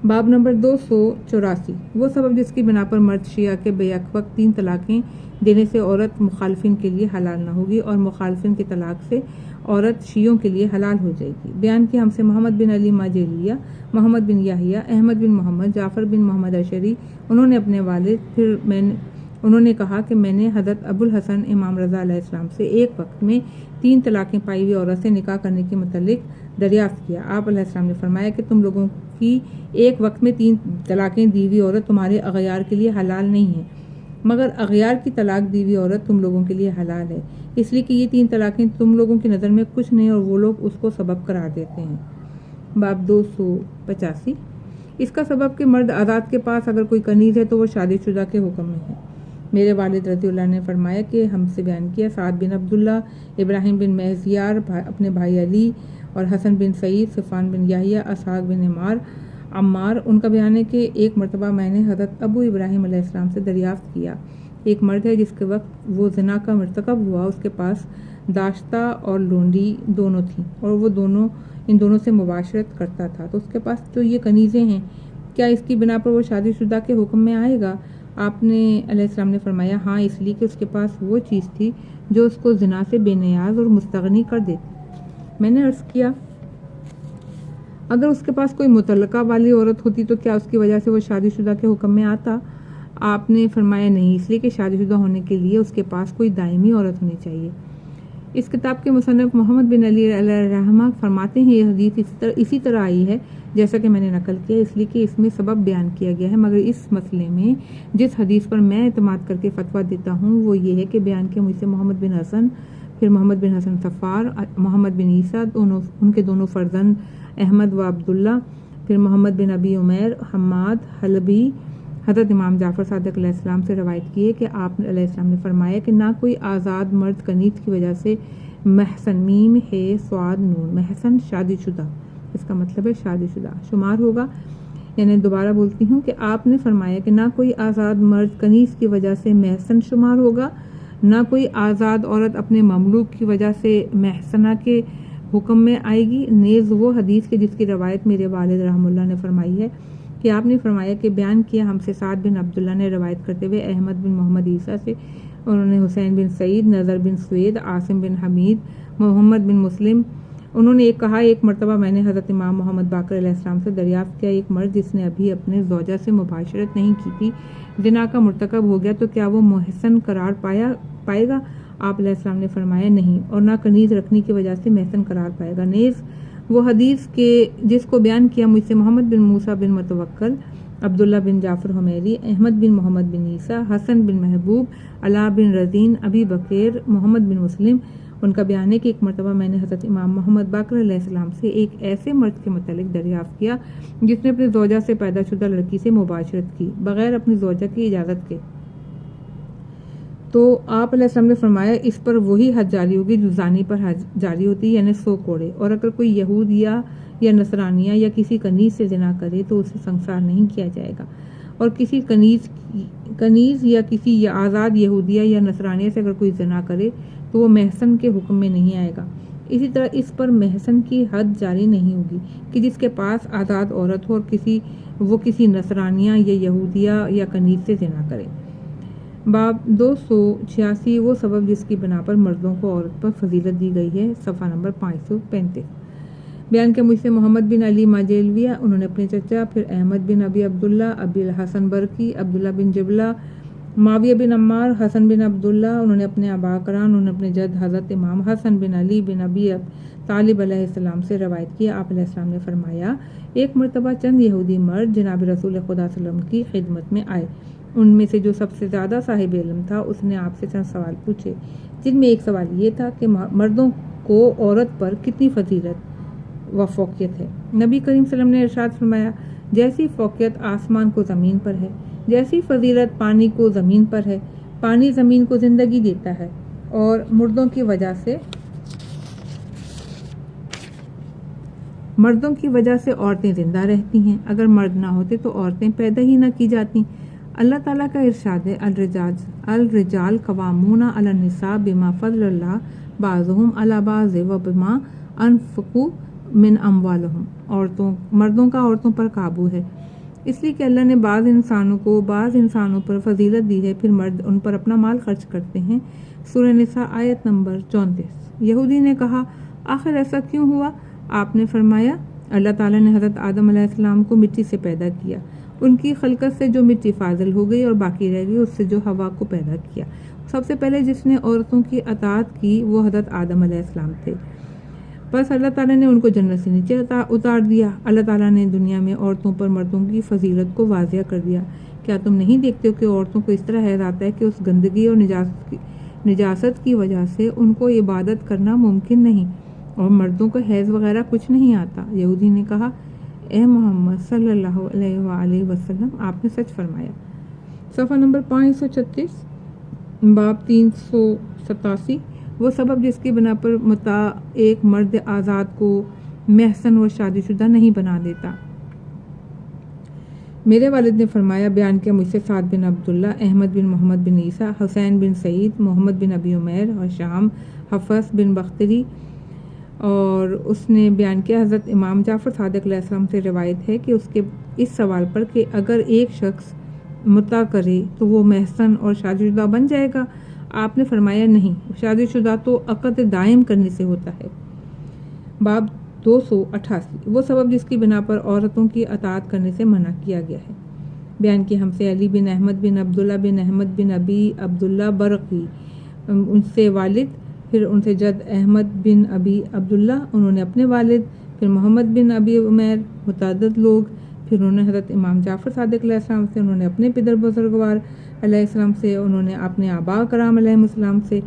باب نمبر 284، وہ سبب جس کی بنا پر مرد شیعہ کے بیک وقت 3 طلاقیں دینے سے عورت مخالفین کے لیے حلال نہ ہوگی اور مخالفین کی طلاق سے عورت شیعوں کے لیے حلال ہو جائے گی۔ بیان کیا ہم سے محمد بن علی ماجلیہ، محمد بن یحییٰ، احمد بن محمد، جعفر بن محمد اشعری، انہوں نے اپنے والد، پھر انہوں نے کہا کہ میں نے حضرت ابو الحسن امام رضا علیہ السلام سے ایک وقت میں 3 طلاقیں پائی ہوئی عورت سے نکاح کرنے کے متعلق دریافت کیا۔ آپ علیہ السلام نے فرمایا کہ تم لوگوں کی ایک وقت میں 3 طلاقیں دی ہوئی عورت تمہارے اغیار کے لیے حلال نہیں ہے، مگر اغیار کی طلاق دی ہوئی عورت تم لوگوں کے لیے حلال ہے، اس لیے کہ یہ 3 طلاقیں تم لوگوں کی نظر میں کچھ نہیں اور وہ لوگ اس کو سبب قرار دیتے ہیں۔ باب 285، اس کا سبب کہ مرد آزاد کے پاس اگر کوئی کنیز ہے تو وہ شادی شدہ کے حکم میں ہے۔ میرے والد رضی اللہ نے فرمایا کہ ہم سے بیان کیا سعد بن عبداللہ، ابراہیم بن مہزیار، اپنے بھائی علی اور حسن بن سعید، صفوان بن یحییٰ، اسحاق بن عمار، ان کا بیان ہے کہ ایک مرتبہ میں نے حضرت ابو ابراہیم علیہ السلام سے دریافت کیا، ایک مرد ہے جس کے وقت وہ زنا کا مرتکب ہوا اس کے پاس داشتہ اور لونڈی دونوں تھیں اور وہ ان دونوں سے مباشرت کرتا تھا، تو اس کے پاس جو یہ کنیزیں ہیں کیا اس کی بنا پر وہ شادی شدہ کے حکم میں آئے گا؟ آپ نے علیہ السلام نے فرمایا ہاں، اس لیے کہ اس کے پاس وہ چیز تھی جو اس کو زنا سے بے نیاز اور مستغنی کر دیتی۔ میں نے عرض کیا اگر اس کے پاس کوئی متعلقہ والی عورت ہوتی تو کیا اس کی وجہ سے وہ شادی شدہ کے حکم میں آتا؟ آپ نے فرمایا نہیں، اس لیے کہ شادی شدہ ہونے کے لیے اس کے پاس کوئی دائمی عورت ہونی چاہیے۔ اس کتاب کے مصنف محمد بن علی علیہ الرحمہ فرماتے ہیں یہ حدیث اسی طرح آئی ہے جیسا کہ میں نے نقل کیا، اس لیے کہ اس میں سبب بیان کیا گیا ہے، مگر اس مسئلے میں جس حدیث پر میں اعتماد کر کے فتویٰ دیتا ہوں وہ یہ ہے کہ بیان کیا مجھ سے محمد بن حسن، پھر محمد بن حسن صفار، محمد بن عیسیٰ، ان کے دونوں فرزند احمد و عبداللہ، پھر محمد بن ابی عمیر، حماد حلبی، حضرت امام جعفر صادق علیہ السلام سے روایت کی ہے کہ آپ علیہ السلام نے فرمایا کہ نہ کوئی آزاد مرد کنیز کی وجہ سے محسن، میم ہے سواد نون، محسن شادی شدہ، اس کا مطلب ہے شادی شدہ شمار ہوگا۔ یعنی دوبارہ بولتی ہوں کہ آپ نے فرمایا کہ نہ کوئی آزاد مرد کنیز کی وجہ سے محسن شمار ہوگا، نہ کوئی آزاد عورت اپنے مملوک کی وجہ سے محسنہ کے حکم میں آئے گی، نیز وہ حدیث کے جس کی روایت میرے والد رحم اللہ نے فرمائی ہے کہ آپ نے فرمایا کہ بیان کیا ہم سے سعد بن عبداللہ نے روایت کرتے ہوئے احمد بن محمد عیسیٰ سے، انہوں نے حسین بن سعید، نظر بن سوید، عاصم بن حمید، محمد بن مسلم. انہوں نے کہا ایک مرتبہ میں نے حضرت امام محمد باقر علیہ السلام سے دریافت کیا ایک مرد جس نے ابھی اپنے زوجہ سے مباشرت نہیں کی تھی زنا کا مرتکب ہو گیا تو کیا وہ محسن قرار پائے گا؟ آپ علیہ السلام نے فرمایا نہیں، اور نہ کنیز رکھنے کی وجہ سے محسن قرار پائے گا. نیز وہ حدیث کے جس کو بیان کیا مجھ سے محمد بن موسیٰ بن متوکل، عبداللہ بن جعفر حمیری، احمد بن محمد بن عیسیٰ، حسن بن محبوب، علاء بن رزین، ابی بکیر، محمد بن مسلم، ان کا بیان ہے کہ ایک مرتبہ میں نے حضرت امام محمد باقر علیہ السلام سے ایک ایسے مرد کے متعلق دریافت کیا جس نے اپنی زوجہ سے پیدا شدہ لڑکی سے مباشرت کی بغیر اپنی زوجہ کی اجازت کے. تو آپ علیہ السلام نے فرمایا اس پر وہی حد جاری ہوگی جو زانی پر حد جاری ہوتی ہے، یعنی 100 کوڑے. اور اگر کوئی یہود یا نصرانیہ یا کسی کنیز سے زنا کرے تو اسے سنسار نہیں کیا جائے گا، اور کسی کنیز یا کسی آزاد یہودیہ یا نصرانیہ سے اگر کوئی زنا کرے تو وہ محسن کے حکم میں نہیں آئے گا. اسی طرح اس پر محسن کی حد جاری نہیں ہوگی کہ جس کے پاس آزاد عورت ہو اور وہ کسی نصرانیہ یا یہودیہ یا کنیز سے زنا کرے. باب 286 وہ سبب جس کی بنا پر مردوں کو عورت پر فضیلت دی گئی ہے، صفحہ نمبر 535. بیان کہ مجھ سے محمد بن علی ماجلویہ، انہوں نے اپنے چچا، پھر احمد بن ابی عبداللہ، ابی الحسن برقی، عبداللہ بن جبلہ، معاویہ بن عمار، حسن بن عبداللہ، انہوں نے اپنے آبا کران، انہوں نے اپنے جد حضرت امام حسن بن علی بن ابی طالب علیہ السلام سے روایت کیا. آپ علیہ السلام نے فرمایا ایک مرتبہ چند یہودی مرد جناب رسول خدا صلی اللہ علیہ وسلم کی خدمت میں آئے. ان میں سے جو سب سے زیادہ صاحب علم تھا اس نے آپ سے چند سوال پوچھے، جن میں ایک سوال یہ تھا کہ مردوں کو عورت پر کتنی فضیلت و فوقیت ہے. نبی کریم صلی اللہ علیہ وسلم نے ارشاد فرمایا جیسی فوقیت آسمان کو زمین پر ہے، جیسی فضیلت پانی کو زمین پر ہے. پانی زمین کو زندگی دیتا ہے اور مردوں کی وجہ سے عورتیں زندہ رہتی ہیں. اگر مرد نہ ہوتے تو عورتیں پیدا ہی نہ کی جاتی. اللہ تعالیٰ کا ارشاد ہے الرجال قوامون علی النساء بما فضل اللہ بعضهم علی بعض وبما انفقوا من اموالهم. مردوں کا عورتوں پر قابو ہے اس لیے کہ اللہ نے بعض انسانوں پر فضیلت دی ہے، پھر مرد ان پر اپنا مال خرچ کرتے ہیں. سورہ نساء آیت نمبر 34. یہودی نے کہا آخر ایسا کیوں ہوا؟ آپ نے فرمایا اللہ تعالیٰ نے حضرت آدم علیہ السلام کو مٹی سے پیدا کیا، ان کی خلقت سے جو مٹی فاضل ہو گئی اور باقی رہ گئی اس سے جو ہوا کو پیدا کیا. سب سے پہلے جس نے عورتوں کی اطاعت کی وہ حضرت آدم علیہ السلام تھے. بس اللہ تعالیٰ نے ان کو جنت سے نیچے اتار دیا. اللہ تعالیٰ نے دنیا میں عورتوں پر مردوں کی فضیلت کو واضح کر دیا. کیا تم نہیں دیکھتے ہو کہ عورتوں کو اس طرح حیض آتا ہے کہ اس گندگی اور نجاست کی وجہ سے ان کو عبادت کرنا ممکن نہیں، اور مردوں کو حیض وغیرہ کچھ نہیں آتا. یہودی نے کہا اے محمد صلی اللہ علیہ وآلہ وسلم آپ نے سچ فرمایا. صفحہ نمبر 536. باب 387 وہ سبب جس کی بنا پر متاع ایک مرد آزاد کو محسن و شادی شدہ نہیں بنا دیتا. میرے والد نے فرمایا بیان کیا مجھ سے سعد بن عبداللہ، احمد بن محمد بن عیسیٰ، حسین بن سعید، محمد بن ابی عمیر، حشام، حفص بن بختری، اور اس نے بیان کیا حضرت امام جعفر صادق علیہ السلام سے روایت ہے کہ اس کے اس سوال پر کہ اگر ایک شخص متع کرے تو وہ محسن اور شادی شدہ بن جائے گا. آپ نے فرمایا نہیں، شادی شدہ تو عقد دائم کرنے سے ہوتا ہے. باب 288 وہ سبب جس کی بنا پر عورتوں کی اطاعت کرنے سے منع کیا گیا ہے. بیان کی ہم سے علی بن احمد بن عبداللہ بن احمد بن ابی عبداللہ برقی، ان سے والد، پھر ان سے جد احمد بن ابی عبداللہ، انہوں نے اپنے والد، پھر محمد بن ابی عمیر، متعدد لوگ، پھر انہوں نے حضرت امام جعفر صادق علیہ السلام سے، انہوں نے اپنے پدر بزرگوار علیہ السلام سے، انہوں نے اپنے آبا کرام علیہ السلام سے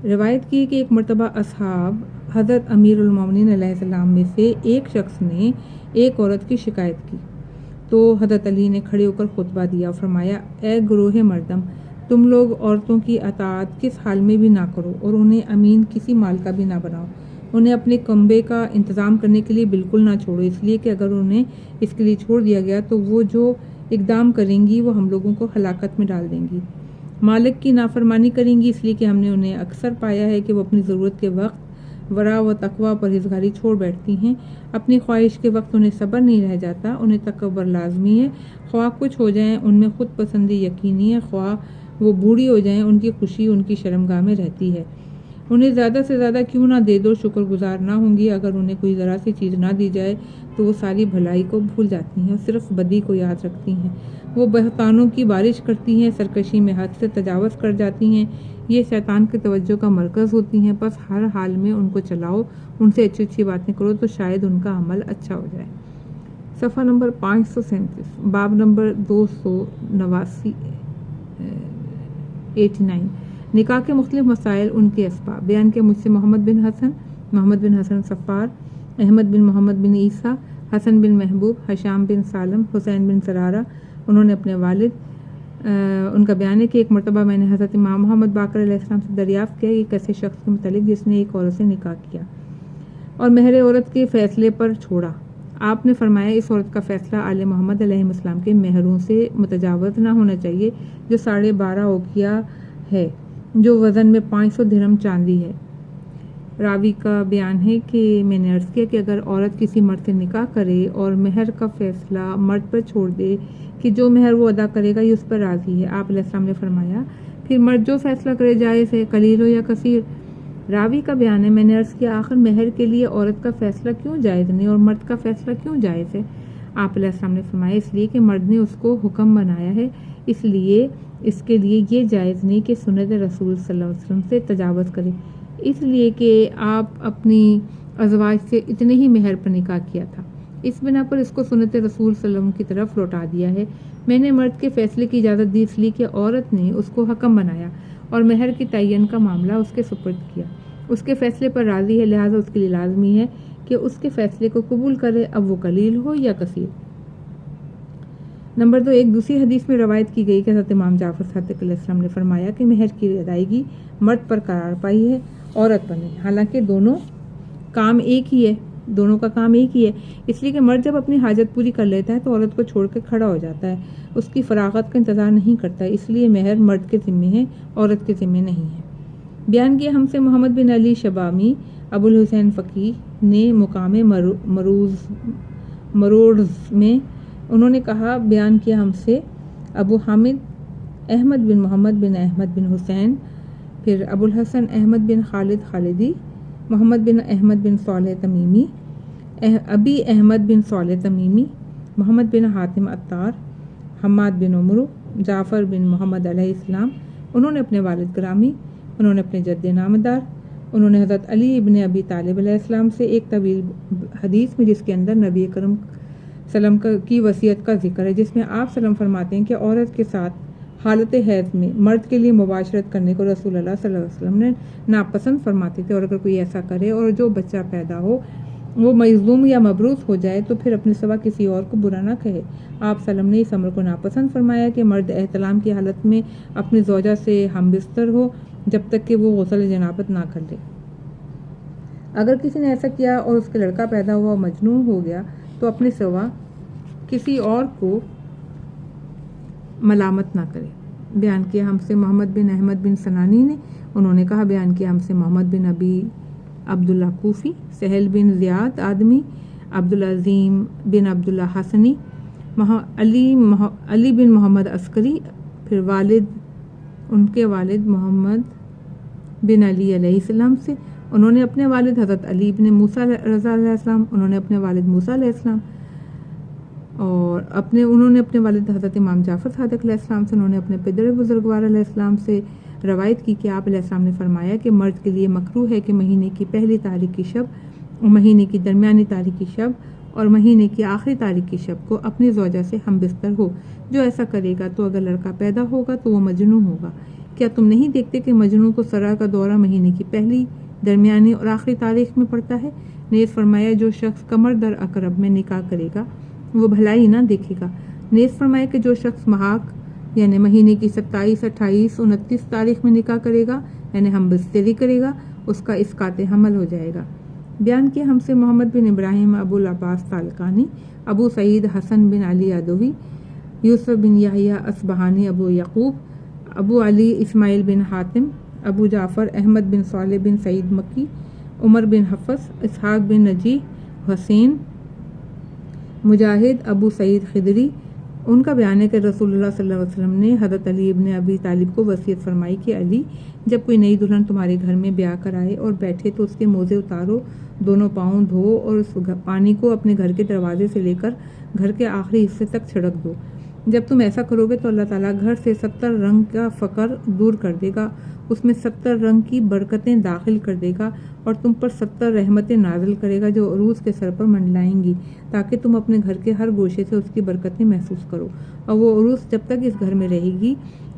روایت کی کہ ایک مرتبہ اصحاب حضرت امیر المومنین علیہ السلام میں سے ایک شخص نے ایک عورت کی شکایت کی تو حضرت علی نے کھڑے ہو کر خطبہ دیا اور فرمایا اے گروہ مردم، تم لوگ عورتوں کی اطاعت کس حال میں بھی نہ کرو اور انہیں امین کسی مال کا بھی نہ بناؤ. انہیں اپنے کمبے کا انتظام کرنے کے لیے بالکل نہ چھوڑو، اس لیے کہ اگر انہیں اس کے لیے چھوڑ دیا گیا تو وہ جو اقدام کریں گی وہ ہم لوگوں کو ہلاکت میں ڈال دیں گی. مالک کی نافرمانی کریں گی، اس لیے کہ ہم نے انہیں اکثر پایا ہے کہ وہ اپنی ضرورت کے وقت ورع و تقویٰ پرہیزگاری چھوڑ بیٹھتی ہیں. اپنی خواہش کے وقت انہیں صبر نہیں رہ جاتا، انہیں تکبر لازمی ہے. خواہ کچھ ہو جائیں ان میں خود پسندی یقینی ہے، خواہ وہ بوڑھی ہو جائیں ان کی خوشی ان کی شرمگاہ میں رہتی ہے۔ انہیں زیادہ سے زیادہ کیوں نہ دے دو، شکر گزار نہ ہوں گی۔ اگر انہیں کوئی ذرا سی چیز نہ دی جائے تو وہ ساری بھلائی کو بھول جاتی ہیں اور صرف بدی کو یاد رکھتی ہیں۔ وہ بہتانوں کی بارش کرتی ہیں، سرکشی میں حد سے تجاوز کر جاتی ہیں، یہ شیطان کی توجہ کا مرکز ہوتی ہیں۔ بس ہر حال میں ان کو چلاؤ، ان سے اچھی اچھی باتیں کرو تو شاید ان کا عمل اچھا ہو جائے۔ صفحہ نمبر 537، باب نمبر 289، نکاح کے مختلف مسائل، ان کے اسباب۔ بیان کیا مجھ سے محمد بن حسن صفار، احمد بن محمد بن عیسیٰ، حسن بن محبوب، حشام بن سالم، حسین بن سرارہ، انہوں نے اپنے والد ان کا بیان ہے کہ ایک مرتبہ میں نے حضرت امام محمد باقر علیہ السلام سے دریافت کیا کہ ایک ایسے شخص کے متعلق جس نے ایک عورت سے نکاح کیا اور مہر عورت کے فیصلے پر چھوڑا۔ آپ نے فرمایا اس عورت کا فیصلہ آل محمد علیہ السلام کے مہروں سے متجاوز نہ ہونا چاہیے جو 12.5 اوقیہ ہے، جو وزن میں 500 درہم چاندی ہے۔ راوی کا بیان ہے کہ میں نے عرض کیا کہ اگر عورت کسی مرد سے نکاح کرے اور مہر کا فیصلہ مرد پر چھوڑ دے کہ جو مہر وہ ادا کرے گا یہ اس پر راضی ہے، آپ علیہ السلام نے فرمایا پھر مرد جو فیصلہ کرے جائز ہے، قلیل ہو یا کثیر۔ راوی کا بیان ہے میں نے عرض کیا آخر مہر کے لیے عورت کا فیصلہ کیوں جائز نہیں اور مرد کا فیصلہ کیوں جائز ہے؟ آپ علیہ السلام نے فرمایا اس لیے کہ مرد نے اس کو حکم بنایا ہے، اس لیے اس کے لیے یہ جائز نہیں کہ سنت رسول صلی اللہ علیہ وسلم سے تجاوز کرے، اس لیے کہ آپ اپنی ازواج سے اتنے ہی مہر پر نکاح کیا تھا، اس بنا پر اس کو سنت رسول صلی اللہ علیہ وسلم کی طرف لوٹا دیا ہے۔ میں نے مرد کے فیصلے کی اجازت دی اس لیے کہ عورت نے اس کو حکم بنایا اور مہر کی تعین کا معاملہ اس کے سپرد کیا، اس کے فیصلے پر راضی ہے، لہٰذا اس کے لیے لازمی ہے کہ اس کے فیصلے کو قبول کرے، اب وہ قلیل ہو یا کثیر۔ نمبر 2، ایک دوسری حدیث میں روایت کی گئی کہ حضرت امام جعفر صادق علیہ السلام نے فرمایا کہ مہر کی ادائیگی مرد پر قرار پائی ہے، عورت پر نہیں، حالانکہ دونوں کا کام ایک ہی ہے، اس لیے کہ مرد جب اپنی حاجت پوری کر لیتا ہے تو عورت کو چھوڑ کے کھڑا ہو جاتا ہے، اس کی فراغت کا انتظار نہیں کرتا، اس لیے مہر مرد کے ذمے ہے، عورت کے ذمے نہیں ہے۔ بیان کیا ہم سے محمد بن علی شبامی ابو الحسین فقیہ نے مقام مروڑز میں، انہوں نے کہا بیان کیا ہم سے ابو حامد احمد بن محمد بن احمد بن حسین، پھر ابو الحسن احمد بن خالد خالدی، محمد بن احمد بن صالح تمیمی، ابی احمد بن صالح تمیمی، محمد بن حاتم عطار، حماد بن عمرو، جعفر بن محمد علیہ السلام، انہوں نے اپنے والد گرامی، انہوں نے اپنے جد نامدار، انہوں نے حضرت علی ابن ابی طالب علیہ السلام سے ایک طویل حدیث میں جس کے اندر نبی کرم سلم کی وصیت کا ذکر ہے، جس میں آپ سلم فرماتے ہیں کہ عورت کے ساتھ حالت حیض میں مرد کے لیے مباشرت کرنے کو رسول اللہ صلی اللہ علیہ وسلم نے ناپسند فرماتے تھے، اور اگر کوئی ایسا کرے اور جو بچہ پیدا ہو وہ مظلوم یا مبروس ہو جائے تو پھر اپنے سوا کسی اور کو برا نہ کہے۔ آپ سلم نے اس امر کو ناپسند فرمایا کہ مرد احتلام کی حالت میں اپنی زوجہ سے ہم بستر ہو جب تک کہ وہ غسل جنابت نہ کر لے۔ اگر کسی نے ایسا کیا اور اس کے لڑکا پیدا ہوا اور مجنون ہو گیا تو اپنے سوا کسی اور کو ملامت نہ کرے۔ بیان کیا ہم سے محمد بن احمد بن سنانی نے، انہوں نے کہا بیان کیا ہم سے محمد بن ابی عبداللہ کوفی، سہل بن زیاد آدمی، عبدالعظیم بن عبداللہ حسنی، علی بن محمد عسکری، پھر ان کے والد محمد بن علی علیہ السلام سے، انہوں نے اپنے والد حضرت علی بن موسیٰ رضا علیہ السلام، انہوں نے اپنے والد موسیٰ علیہ السلام، اور انہوں نے اپنے والد حضرت امام جعفر صادق علیہ السلام سے، انہوں نے اپنے پدر بزرگوار علیہ السلام سے روایت کی کہ آپ علیہ السلام نے فرمایا کہ مرد کے لیے مکروہ ہے کہ مہینے کی پہلی تاریخ کی شب، مہینے کی درمیانی تاریخ کی شب اور مہینے کی آخری تاریخ کی شب کو اپنی زوجہ سے ہم بستر ہو۔ جو ایسا کرے گا تو اگر لڑکا پیدا ہوگا تو وہ مجنون ہوگا۔ کیا تم نہیں دیکھتے کہ مجنون کو سرا کا دورہ مہینے کی پہلی، درمیانی اور آخری تاریخ میں پڑتا ہے؟ نیز فرمایا جو شخص قمر در اقرب میں نکاح کرے گا وہ بھلائی نہ دیکھے گا۔ نیز فرمایا کہ جو شخص محاق یعنی مہینے کی 27، 28، 29 تاریخ میں نکاح کرے گا یعنی ہم بستری کرے گا، اس کا اسقاط حمل ہو جائے گا۔ بیان کیا ہم سے محمد بن ابراہیم ابو العباس طالقانی، ابو سعید حسن بن علی ادوی، یوسف بن یحییٰ اصبہانی، ابو یعقوب، ابو علی اسماعیل بن حاتم، ابو جعفر احمد بن صالح بن سعید مکی، عمر بن حفص، اسحاق بن نجیح، حسین، مجاہد، ابو سعید خدری، ان کا بیان ہے کہ رسول اللہ صلی اللہ علیہ وسلم نے حضرت علی ابن ابی طالب کو وصیت فرمائی کہ علی، جب کوئی نئی دلہن تمہارے گھر میں بیاہ کر آئے اور بیٹھے تو اس کے موزے اتارو، دونوں پاؤں دھو اور اس پانی کو اپنے گھر کے دروازے سے لے کر گھر کے آخری حصے تک چھڑک دو۔ جب تم ایسا کرو گے تو اللہ تعالیٰ گھر سے 70 رنگ کا فقر دور کر دے گا، اس میں 70 رنگ کی برکتیں داخل کر دے گا اور تم پر 70 رحمتیں نازل کرے گا جو عروس کے سر پر منڈلائیں گی، تاکہ تم اپنے گھر کے ہر گوشے سے اس کی برکتیں محسوس کرو، اور وہ عروس جب تک اس گھر میں رہے گی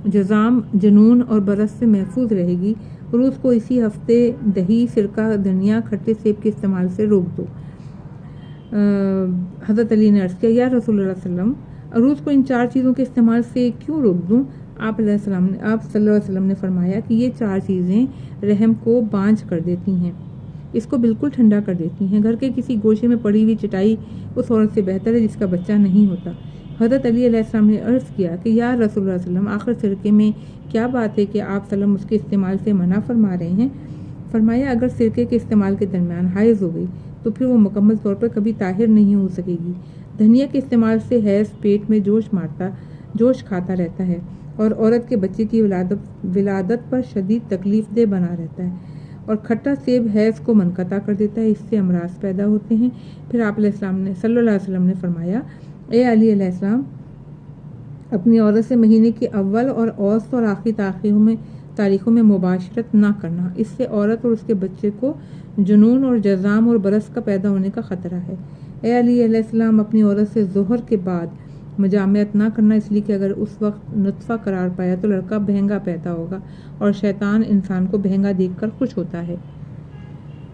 جزام، جنون اور برس سے محفوظ رہے گی۔ عروس کو اسی ہفتے دہی، سرکہ، دھنیا، کھٹے سیب کے استعمال سے روک دو۔ حضرت علی نے عرض کیا، یا رسول اللہ صلی اللہ علیہ وسلم، عروس کو ان 4 چیزوں کے استعمال سے کیوں روک دوں؟ آپ صلی اللہ علیہ وسلم نے فرمایا کہ یہ 4 چیزیں رحم کو بانجھ کر دیتی ہیں، اس کو بالکل ٹھنڈا کر دیتی ہیں۔ گھر کے کسی گوشے میں پڑی ہوئی چٹائی اس عورت سے بہتر ہے جس کا بچہ نہیں ہوتا۔ حضرت علی علیہ السلام نے عرض کیا کہ یا رسول اللہ صلی اللہ علیہ وسلم، آخر سرکے میں کیا بات ہے کہ آپ صلی اللہ علیہ وسلم اس کے استعمال سے منع فرما رہے ہیں؟ فرمایا، اگر سرکے کے استعمال کے درمیان حیض ہو گئی تو پھر وہ مکمل طور پر کبھی طاہر نہیں ہو سکے گی۔ دھنیا کے استعمال سے حیض پیٹ میں جوش کھاتا رہتا ہے اور عورت کے بچے کی ولادت پر شدید تکلیف دہ بنا رہتا ہے، اور کھٹا سیب حیض کو منقطع کر دیتا ہے، اس سے امراض پیدا ہوتے ہیں۔ پھر آپ علیہ السلام نے صلی اللہ علیہ وسلم نے فرمایا، اے علی علیہ السلام، اپنی عورت سے مہینے کی اول اور اوسط اور آخری تاریخوں میں مباشرت نہ کرنا، اس سے عورت اور اس کے بچے کو جنون اور جزام اور برس کا پیدا ہونے کا خطرہ ہے۔ اے علی علیہ السلام، اپنی عورت سے ظہر کے بعد مجامعت نہ کرنا، اس لیے کہ اگر اس وقت نطفہ قرار پایا تو لڑکا بہنگا پیدا ہوگا اور شیطان انسان کو بہنگا دیکھ کر خوش ہوتا ہے۔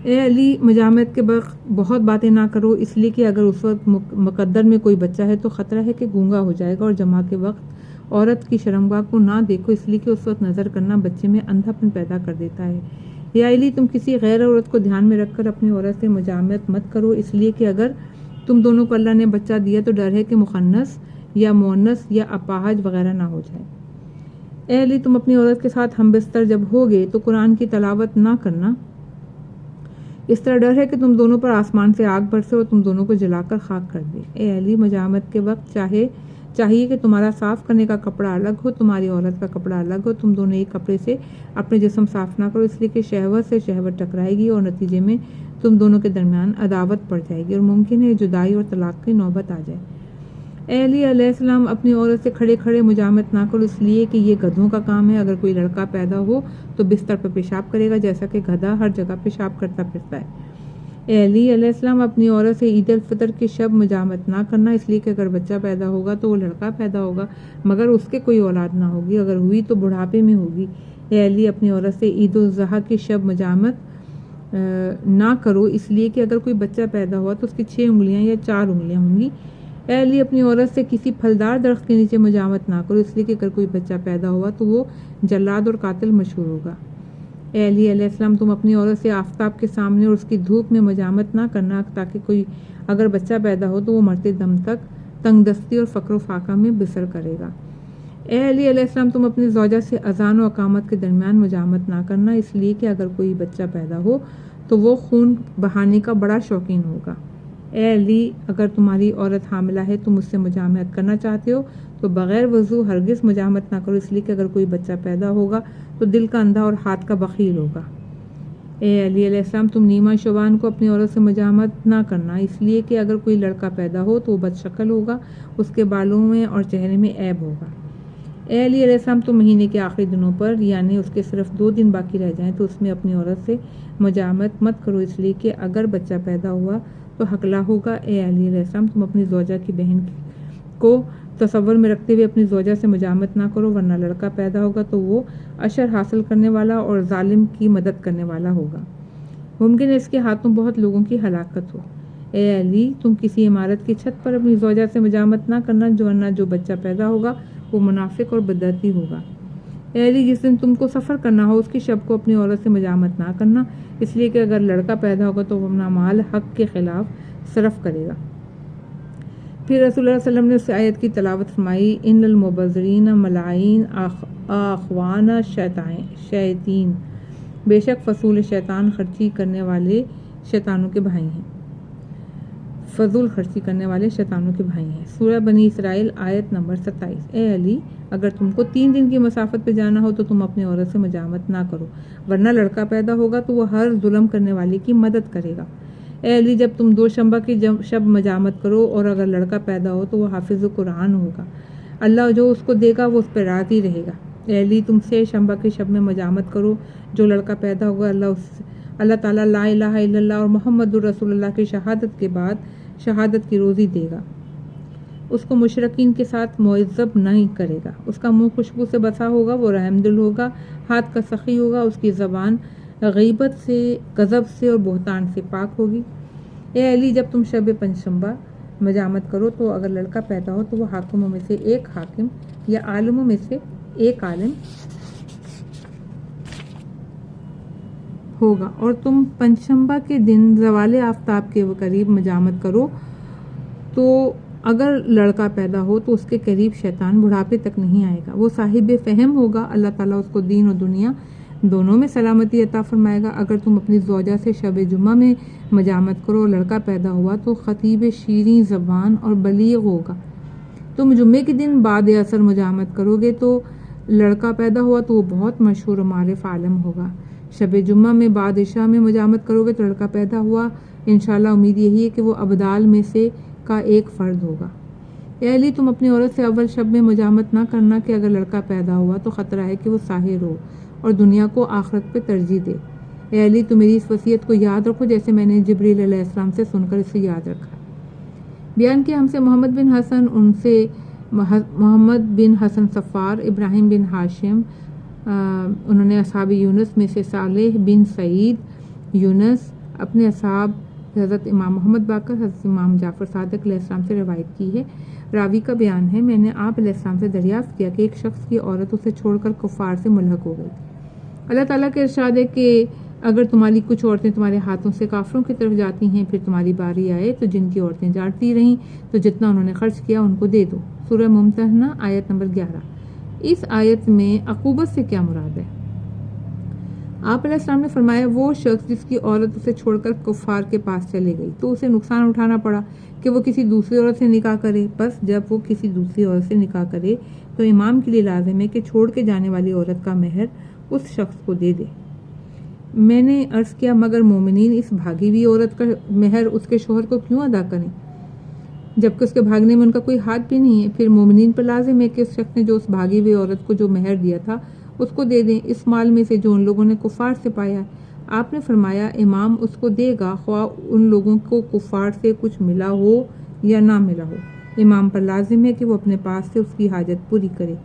اے علی، مجامعت کے وقت بہت باتیں نہ کرو، اس لیے کہ اگر اس وقت مقدر میں کوئی بچہ ہے تو خطرہ ہے کہ گونگا ہو جائے گا، اور جماع کے وقت عورت کی شرمگاہ کو نہ دیکھو، اس لیے کہ اس وقت نظر کرنا بچے میں اندھا پن پیدا کر دیتا ہے۔ یا علی، تم کسی غیر عورت کو دھیان میں رکھ کر اپنی عورت سے مجامعت مت کرو، اس لیے کہ اگر تم دونوں کو اللہ نے بچہ دیا تو ڈر ہے کہ مخنث یا مؤنث یا اپاہج وغیرہ نہ ہو جائے۔ اے علی، تم اپنی عورت کے ساتھ ہم بستر جب ہوگے تو قرآن کی تلاوت نہ کرنا، اس طرح ڈر ہے کہ تم دونوں پر آسمان سے آگ برسے اور تم دونوں کو جلا کر خاک کر دے۔ اے علی، مجامعت کے وقت چاہیے کہ تمہارا صاف کرنے کا کپڑا الگ ہو، تمہاری عورت کا کپڑا الگ ہو، تم دونوں ایک کپڑے سے اپنے جسم صاف نہ کرو، اس لیے کہ شہوت سے شہوت ٹکرائے گی اور نتیجے میں تم دونوں کے درمیان عداوت پڑ جائے گی اور ممکن ہے جدائی اور طلاق کی نوبت آ جائے۔ اے علی علیہ السلام، اپنی عورت سے کھڑے کھڑے مجامعت نہ کرو، اس لیے کہ یہ گدھوں کا کام ہے۔ اگر کوئی لڑکا پیدا ہو تو بستر پر پیشاب کرے گا، جیسا کہ گدھا ہر جگہ پیشاب کرتا پھرتا ہے۔ اے علی علیہ السلام، اپنی عورت سے عید الفطر کی شب مجامعت نہ کرنا، اس لیے کہ اگر بچہ پیدا ہوگا تو وہ لڑکا پیدا ہوگا مگر اس کے کوئی اولاد نہ ہوگی، اگر ہوئی تو بڑھاپے میں ہوگی۔ اے علی، اپنی عورت سے عید الاضحیٰ کی شب مجامعت نہ کرو، اس لیے کہ اگر کوئی بچہ پیدا ہوا تو اس کی 6 انگلیاں یا 4 انگلیاں ہوں گی۔ اے علی، اپنی عورت سے کسی پھلدار درخت کے نیچے مجامعت نہ کرو، اس لیے کہ اگر کوئی بچہ پیدا ہوا تو وہ جلاد اور قاتل مشہور ہوگا۔ اے علی علیہ السلام، تم اپنی عورت سے آفتاب کے سامنے اور اس کی دھوپ میں مجامعت نہ کرنا، تاکہ اگر بچہ پیدا ہو تو وہ مرتے دم تک تنگ دستی اور فقر و فاقہ میں بسر کرے گا۔ اے علی علیہ السلام، تم اپنی زوجہ سے اذان و اقامت کے درمیان مجامعت نہ کرنا، اس لیے کہ اگر کوئی بچہ پیدا ہو تو وہ خون بہانے کا بڑا شوقین ہوگا۔ اے علی، اگر تمہاری عورت حاملہ ہے، تم اس سے مجامعت کرنا چاہتے ہو تو بغیر وضو ہرگز مجامعت نہ کرو، اس لیے کہ اگر کوئی بچہ پیدا ہوگا تو دل کا اندھا اور ہاتھ کا بخیل ہوگا۔ اے علی علیہ السلام، تم نیما شبان کو اپنی عورت سے مجامعت نہ کرنا، اس لیے کہ اگر کوئی لڑکا پیدا ہو تو وہ بد شکل ہوگا، اس کے بالوں میں اور چہرے میں عیب ہوگا۔ اے علی علیہ السلام، تم مہینے کے آخری دنوں پر یعنی اس کے صرف 2 دن باقی رہ جائیں تو اس میں اپنی عورت سے مجامعت مت کرو، اس لیے کہ اگر بچہ پیدا ہوا تو حقلہ ہوگا۔ اے علی علیہ السلام، تم اپنی زوجہ کی بہن کو تصور میں رکھتے ہوئے اپنی زوجہ سے مجامعت نہ کرو، ورنہ لڑکا پیدا ہوگا تو وہ عشر حاصل کرنے والا اور ظالم کی مدد کرنے والا ہوگا، ممکن ہے اس کے ہاتھوں بہت لوگوں کی ہلاکت ہو۔ اے علی، تم کسی عمارت کی چھت پر اپنی زوجہ سے مجامعت نہ کرنا، ورنہ جو بچہ پیدا ہوگا وہ منافق اور بدعتی ہوگا۔ اے علی، جس دن تم کو سفر کرنا ہو اس کی شب کو اپنی عورت سے مجامعت نہ کرنا، اس لیے کہ اگر لڑکا پیدا ہوگا تو وہ اپنا مال حق کے خلاف صرف کرے گا۔ پھر رسول اللہ صلی اللہ علیہ وسلم نے اس آیت کی تلاوت فرمائی، ان المبذرین ملعین اخوان شیاطین، بے شک فصول شیطان خرچی کرنے والے شیطانوں کے بھائی ہیں۔ فضول خرچی کرنے والے شیطانوں کے بھائی ہیں۔ سورہ بنی اسرائیل آیت نمبر 27۔ اے علی، اگر تم کو 3 دن کی مسافت پہ جانا ہو تو تم اپنی عورت سے مجامت نہ کرو، ورنہ لڑکا پیدا ہوگا تو وہ ہر ظلم کرنے والے کی مدد کرے گا۔ اے علی، جب تم 2 شنبہ کی شب مجامت کرو اور اگر لڑکا پیدا ہو تو وہ حافظ قرآن ہوگا، اللہ جو اس کو دے گا وہ اس پہ راضی رہے گا۔ اے علی، تم 6 شنبہ کی شب میں مجامت کرو، جو لڑکا پیدا ہوگا اللہ تعالیٰ لا الہ الا اللہ اور محمد الرسول اللہ کی شہادت کے بعد شہادت کی روزی دے گا۔ اس کو مشرکین کے ساتھ معذب نہیں کرے گا، اس کا منہ خوشبو سے بسا ہوگا، وہ رحم دل ہوگا، ہاتھ کا سخی ہوگا، اس کی زبان غیبت سے، کذب سے اور بہتان سے پاک ہوگی۔ اے علی، جب تم شب 5 شنبہ مجامت کرو تو اگر لڑکا پیدا ہو تو وہ حاکموں میں سے ایک حاکم یا عالموں میں سے ایک عالم ہوگا، اور تم 5 شنبہ کے دن زوال آفتاب کے قریب مجامت کرو تو اگر لڑکا پیدا ہو تو اس کے قریب شیطان بڑھاپے تک نہیں آئے گا، وہ صاحب فہم ہوگا، اللہ تعالیٰ اس کو دین اور دنیا دونوں میں سلامتی عطا فرمائے گا۔ اگر تم اپنی زوجہ سے شب جمعہ میں مجامت کرو اور لڑکا پیدا ہوا تو خطیب شیریں زبان اور بلیغ ہوگا۔ تم جمعے کے دن بعد عصر مجامت کرو گے تو لڑکا پیدا ہوا تو وہ بہت مشہور و معروف عالم ہوگا۔ شب جمعہ میں بعد عشاء میں مجامت کرو گے تو لڑکا پیدا ہوا، انشاءاللہ امید یہی ہے کہ وہ ابدال میں سے کا ایک فرد ہوگا۔ اے علی، تم اپنی عورت سے اول شب میں مجامت نہ کرنا کہ اگر لڑکا پیدا ہوا تو خطرہ ہے کہ وہ ساحر ہو اور دنیا کو آخرت پہ ترجیح دے۔ اے علی، تم میری اس وصیت کو یاد رکھو جیسے میں نے جبریل علیہ السلام سے سن کر اسے یاد رکھا۔ بیان کیا ہم سے محمد بن حسن، ان سے محمد بن حسن صفار، ابراہیم بن ہاشم، انہوں نے اصحاب یونس میں سے صالح بن سعید یونس اپنے اصحاب حضرت امام محمد باقر، حضرت امام جعفر صادق علیہ السلام سے روایت کی ہے۔ راوی کا بیان ہے، میں نے آپ علیہ السلام سے دریافت کیا کہ ایک شخص کی عورت اسے چھوڑ کر کفار سے ملحق ہو گئی۔ اللہ تعالیٰ کے ارشاد ہے کہ اگر تمہاری کچھ عورتیں تمہارے ہاتھوں سے کافروں کی طرف جاتی ہیں، پھر تمہاری باری آئے تو جن کی عورتیں جاتی رہیں تو جتنا انہوں نے خرچ کیا ان کو دے دو۔ سورہ ممتحنہ آیت نمبر 11۔ اس آیت میں عقوبت سے کیا مراد ہے؟ آپ علیہ السلام نے فرمایا وہ شخص جس کی عورت اسے چھوڑ کر کفار کے پاس چلے گئی تو اسے نقصان اٹھانا پڑا کہ وہ کسی دوسری عورت سے نکاح کرے، بس جب وہ کسی دوسری عورت سے نکاح کرے تو امام کے لیے لازم ہے کہ چھوڑ کے جانے والی عورت کا مہر اس شخص کو دے دے۔ میں نے عرض کیا مگر مومنین اس بھاگی ہوئی عورت کا مہر اس کے شوہر کو کیوں ادا کریں جبکہ اس کے بھاگنے میں ان کا کوئی ہاتھ بھی نہیں ہے؟ پھر مومنین پر لازم ہے کہ اس شخص نے جو اس بھاگی ہوئی عورت کو جو مہر دیا تھا اس کو دے دیں، اس مال میں سے جو ان لوگوں نے کفار سے پایا ہے۔ آپ نے فرمایا امام اس کو دے گا خواہ ان لوگوں کو کفار سے کچھ ملا ہو یا نہ ملا ہو۔ امام پر لازم ہے کہ وہ اپنے پاس سے اس کی حاجت پوری کرے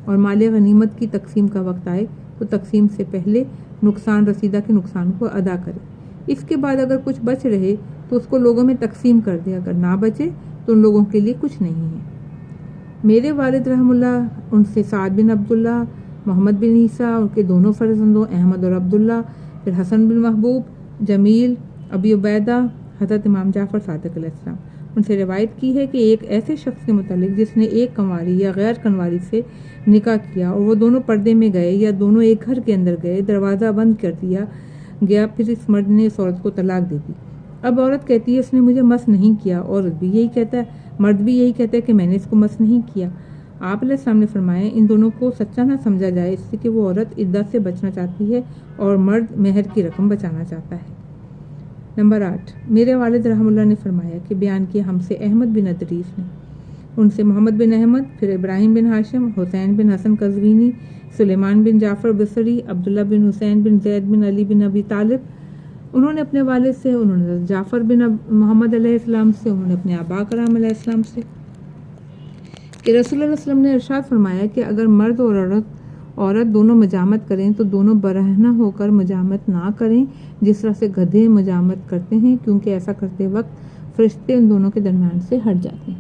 اور مال غنیمت کی تقسیم کا وقت آئے تو تقسیم سے پہلے نقصان رسیدہ کے نقصان کو ادا کرے۔ اس کے بعد اگر کچھ بچ رہے تو اس کو لوگوں میں تقسیم کر دے، اگر نہ بچے تو ان لوگوں کے لیے کچھ نہیں ہے۔ میرے والد رحم اللہ، ان سے سعد بن عبداللہ، محمد بن عیسیٰ، ان کے دونوں فرزندوں احمد اور عبداللہ، پھر حسن بن محبوب، جمیل، ابی عبیدہ، حضرت امام جعفر صادق علیہ السلام، ان سے روایت کی ہے کہ ایک ایسے شخص کے متعلق جس نے ایک کنواری یا غیر کنواری سے نکاح کیا اور وہ دونوں پردے میں گئے یا دونوں ایک گھر کے اندر گئے، دروازہ بند کر دیا گیا، پھر اس مرد نے اس عورت کو طلاق دے دی۔ اب عورت کہتی ہے اس نے مجھے مس نہیں کیا، عورت بھی یہی کہتا ہے، مرد بھی یہی کہتا ہے کہ میں نے اس کو مس نہیں کیا۔ آپ علیہ السلام نے فرمایا ان دونوں کو سچا نہ سمجھا جائے، اس سے کہ وہ عورت عدت سے بچنا چاہتی ہے اور مرد مہر کی رقم بچانا چاہتا ہے۔ نمبر 8، میرے والد رحم اللہ نے فرمایا کہ بیان کیا ہم سے احمد بن ادریس نے، ان سے محمد بن احمد، پھر ابراہیم بن ہاشم، حسین بن حسن قزوینی، سلیمان بن جعفر بصری، عبداللہ بن حسین بن زید بن علی بن ابی طالب، انہوں نے اپنے والد سے، انہوں نے جعفر بن محمد علیہ السلام سے، انہوں نے اپنے آبا کرام علیہ السلام سے کہ رسول اللہ صلی اللہ علیہ وسلم نے ارشاد فرمایا کہ اگر مرد اور عورت دونوں مجامت کریں تو دونوں برہنہ ہو کر مجامت نہ کریں جس طرح سے گدھے مجامت کرتے ہیں، کیونکہ ایسا کرتے وقت فرشتے ان دونوں کے درمیان سے ہٹ جاتے ہیں۔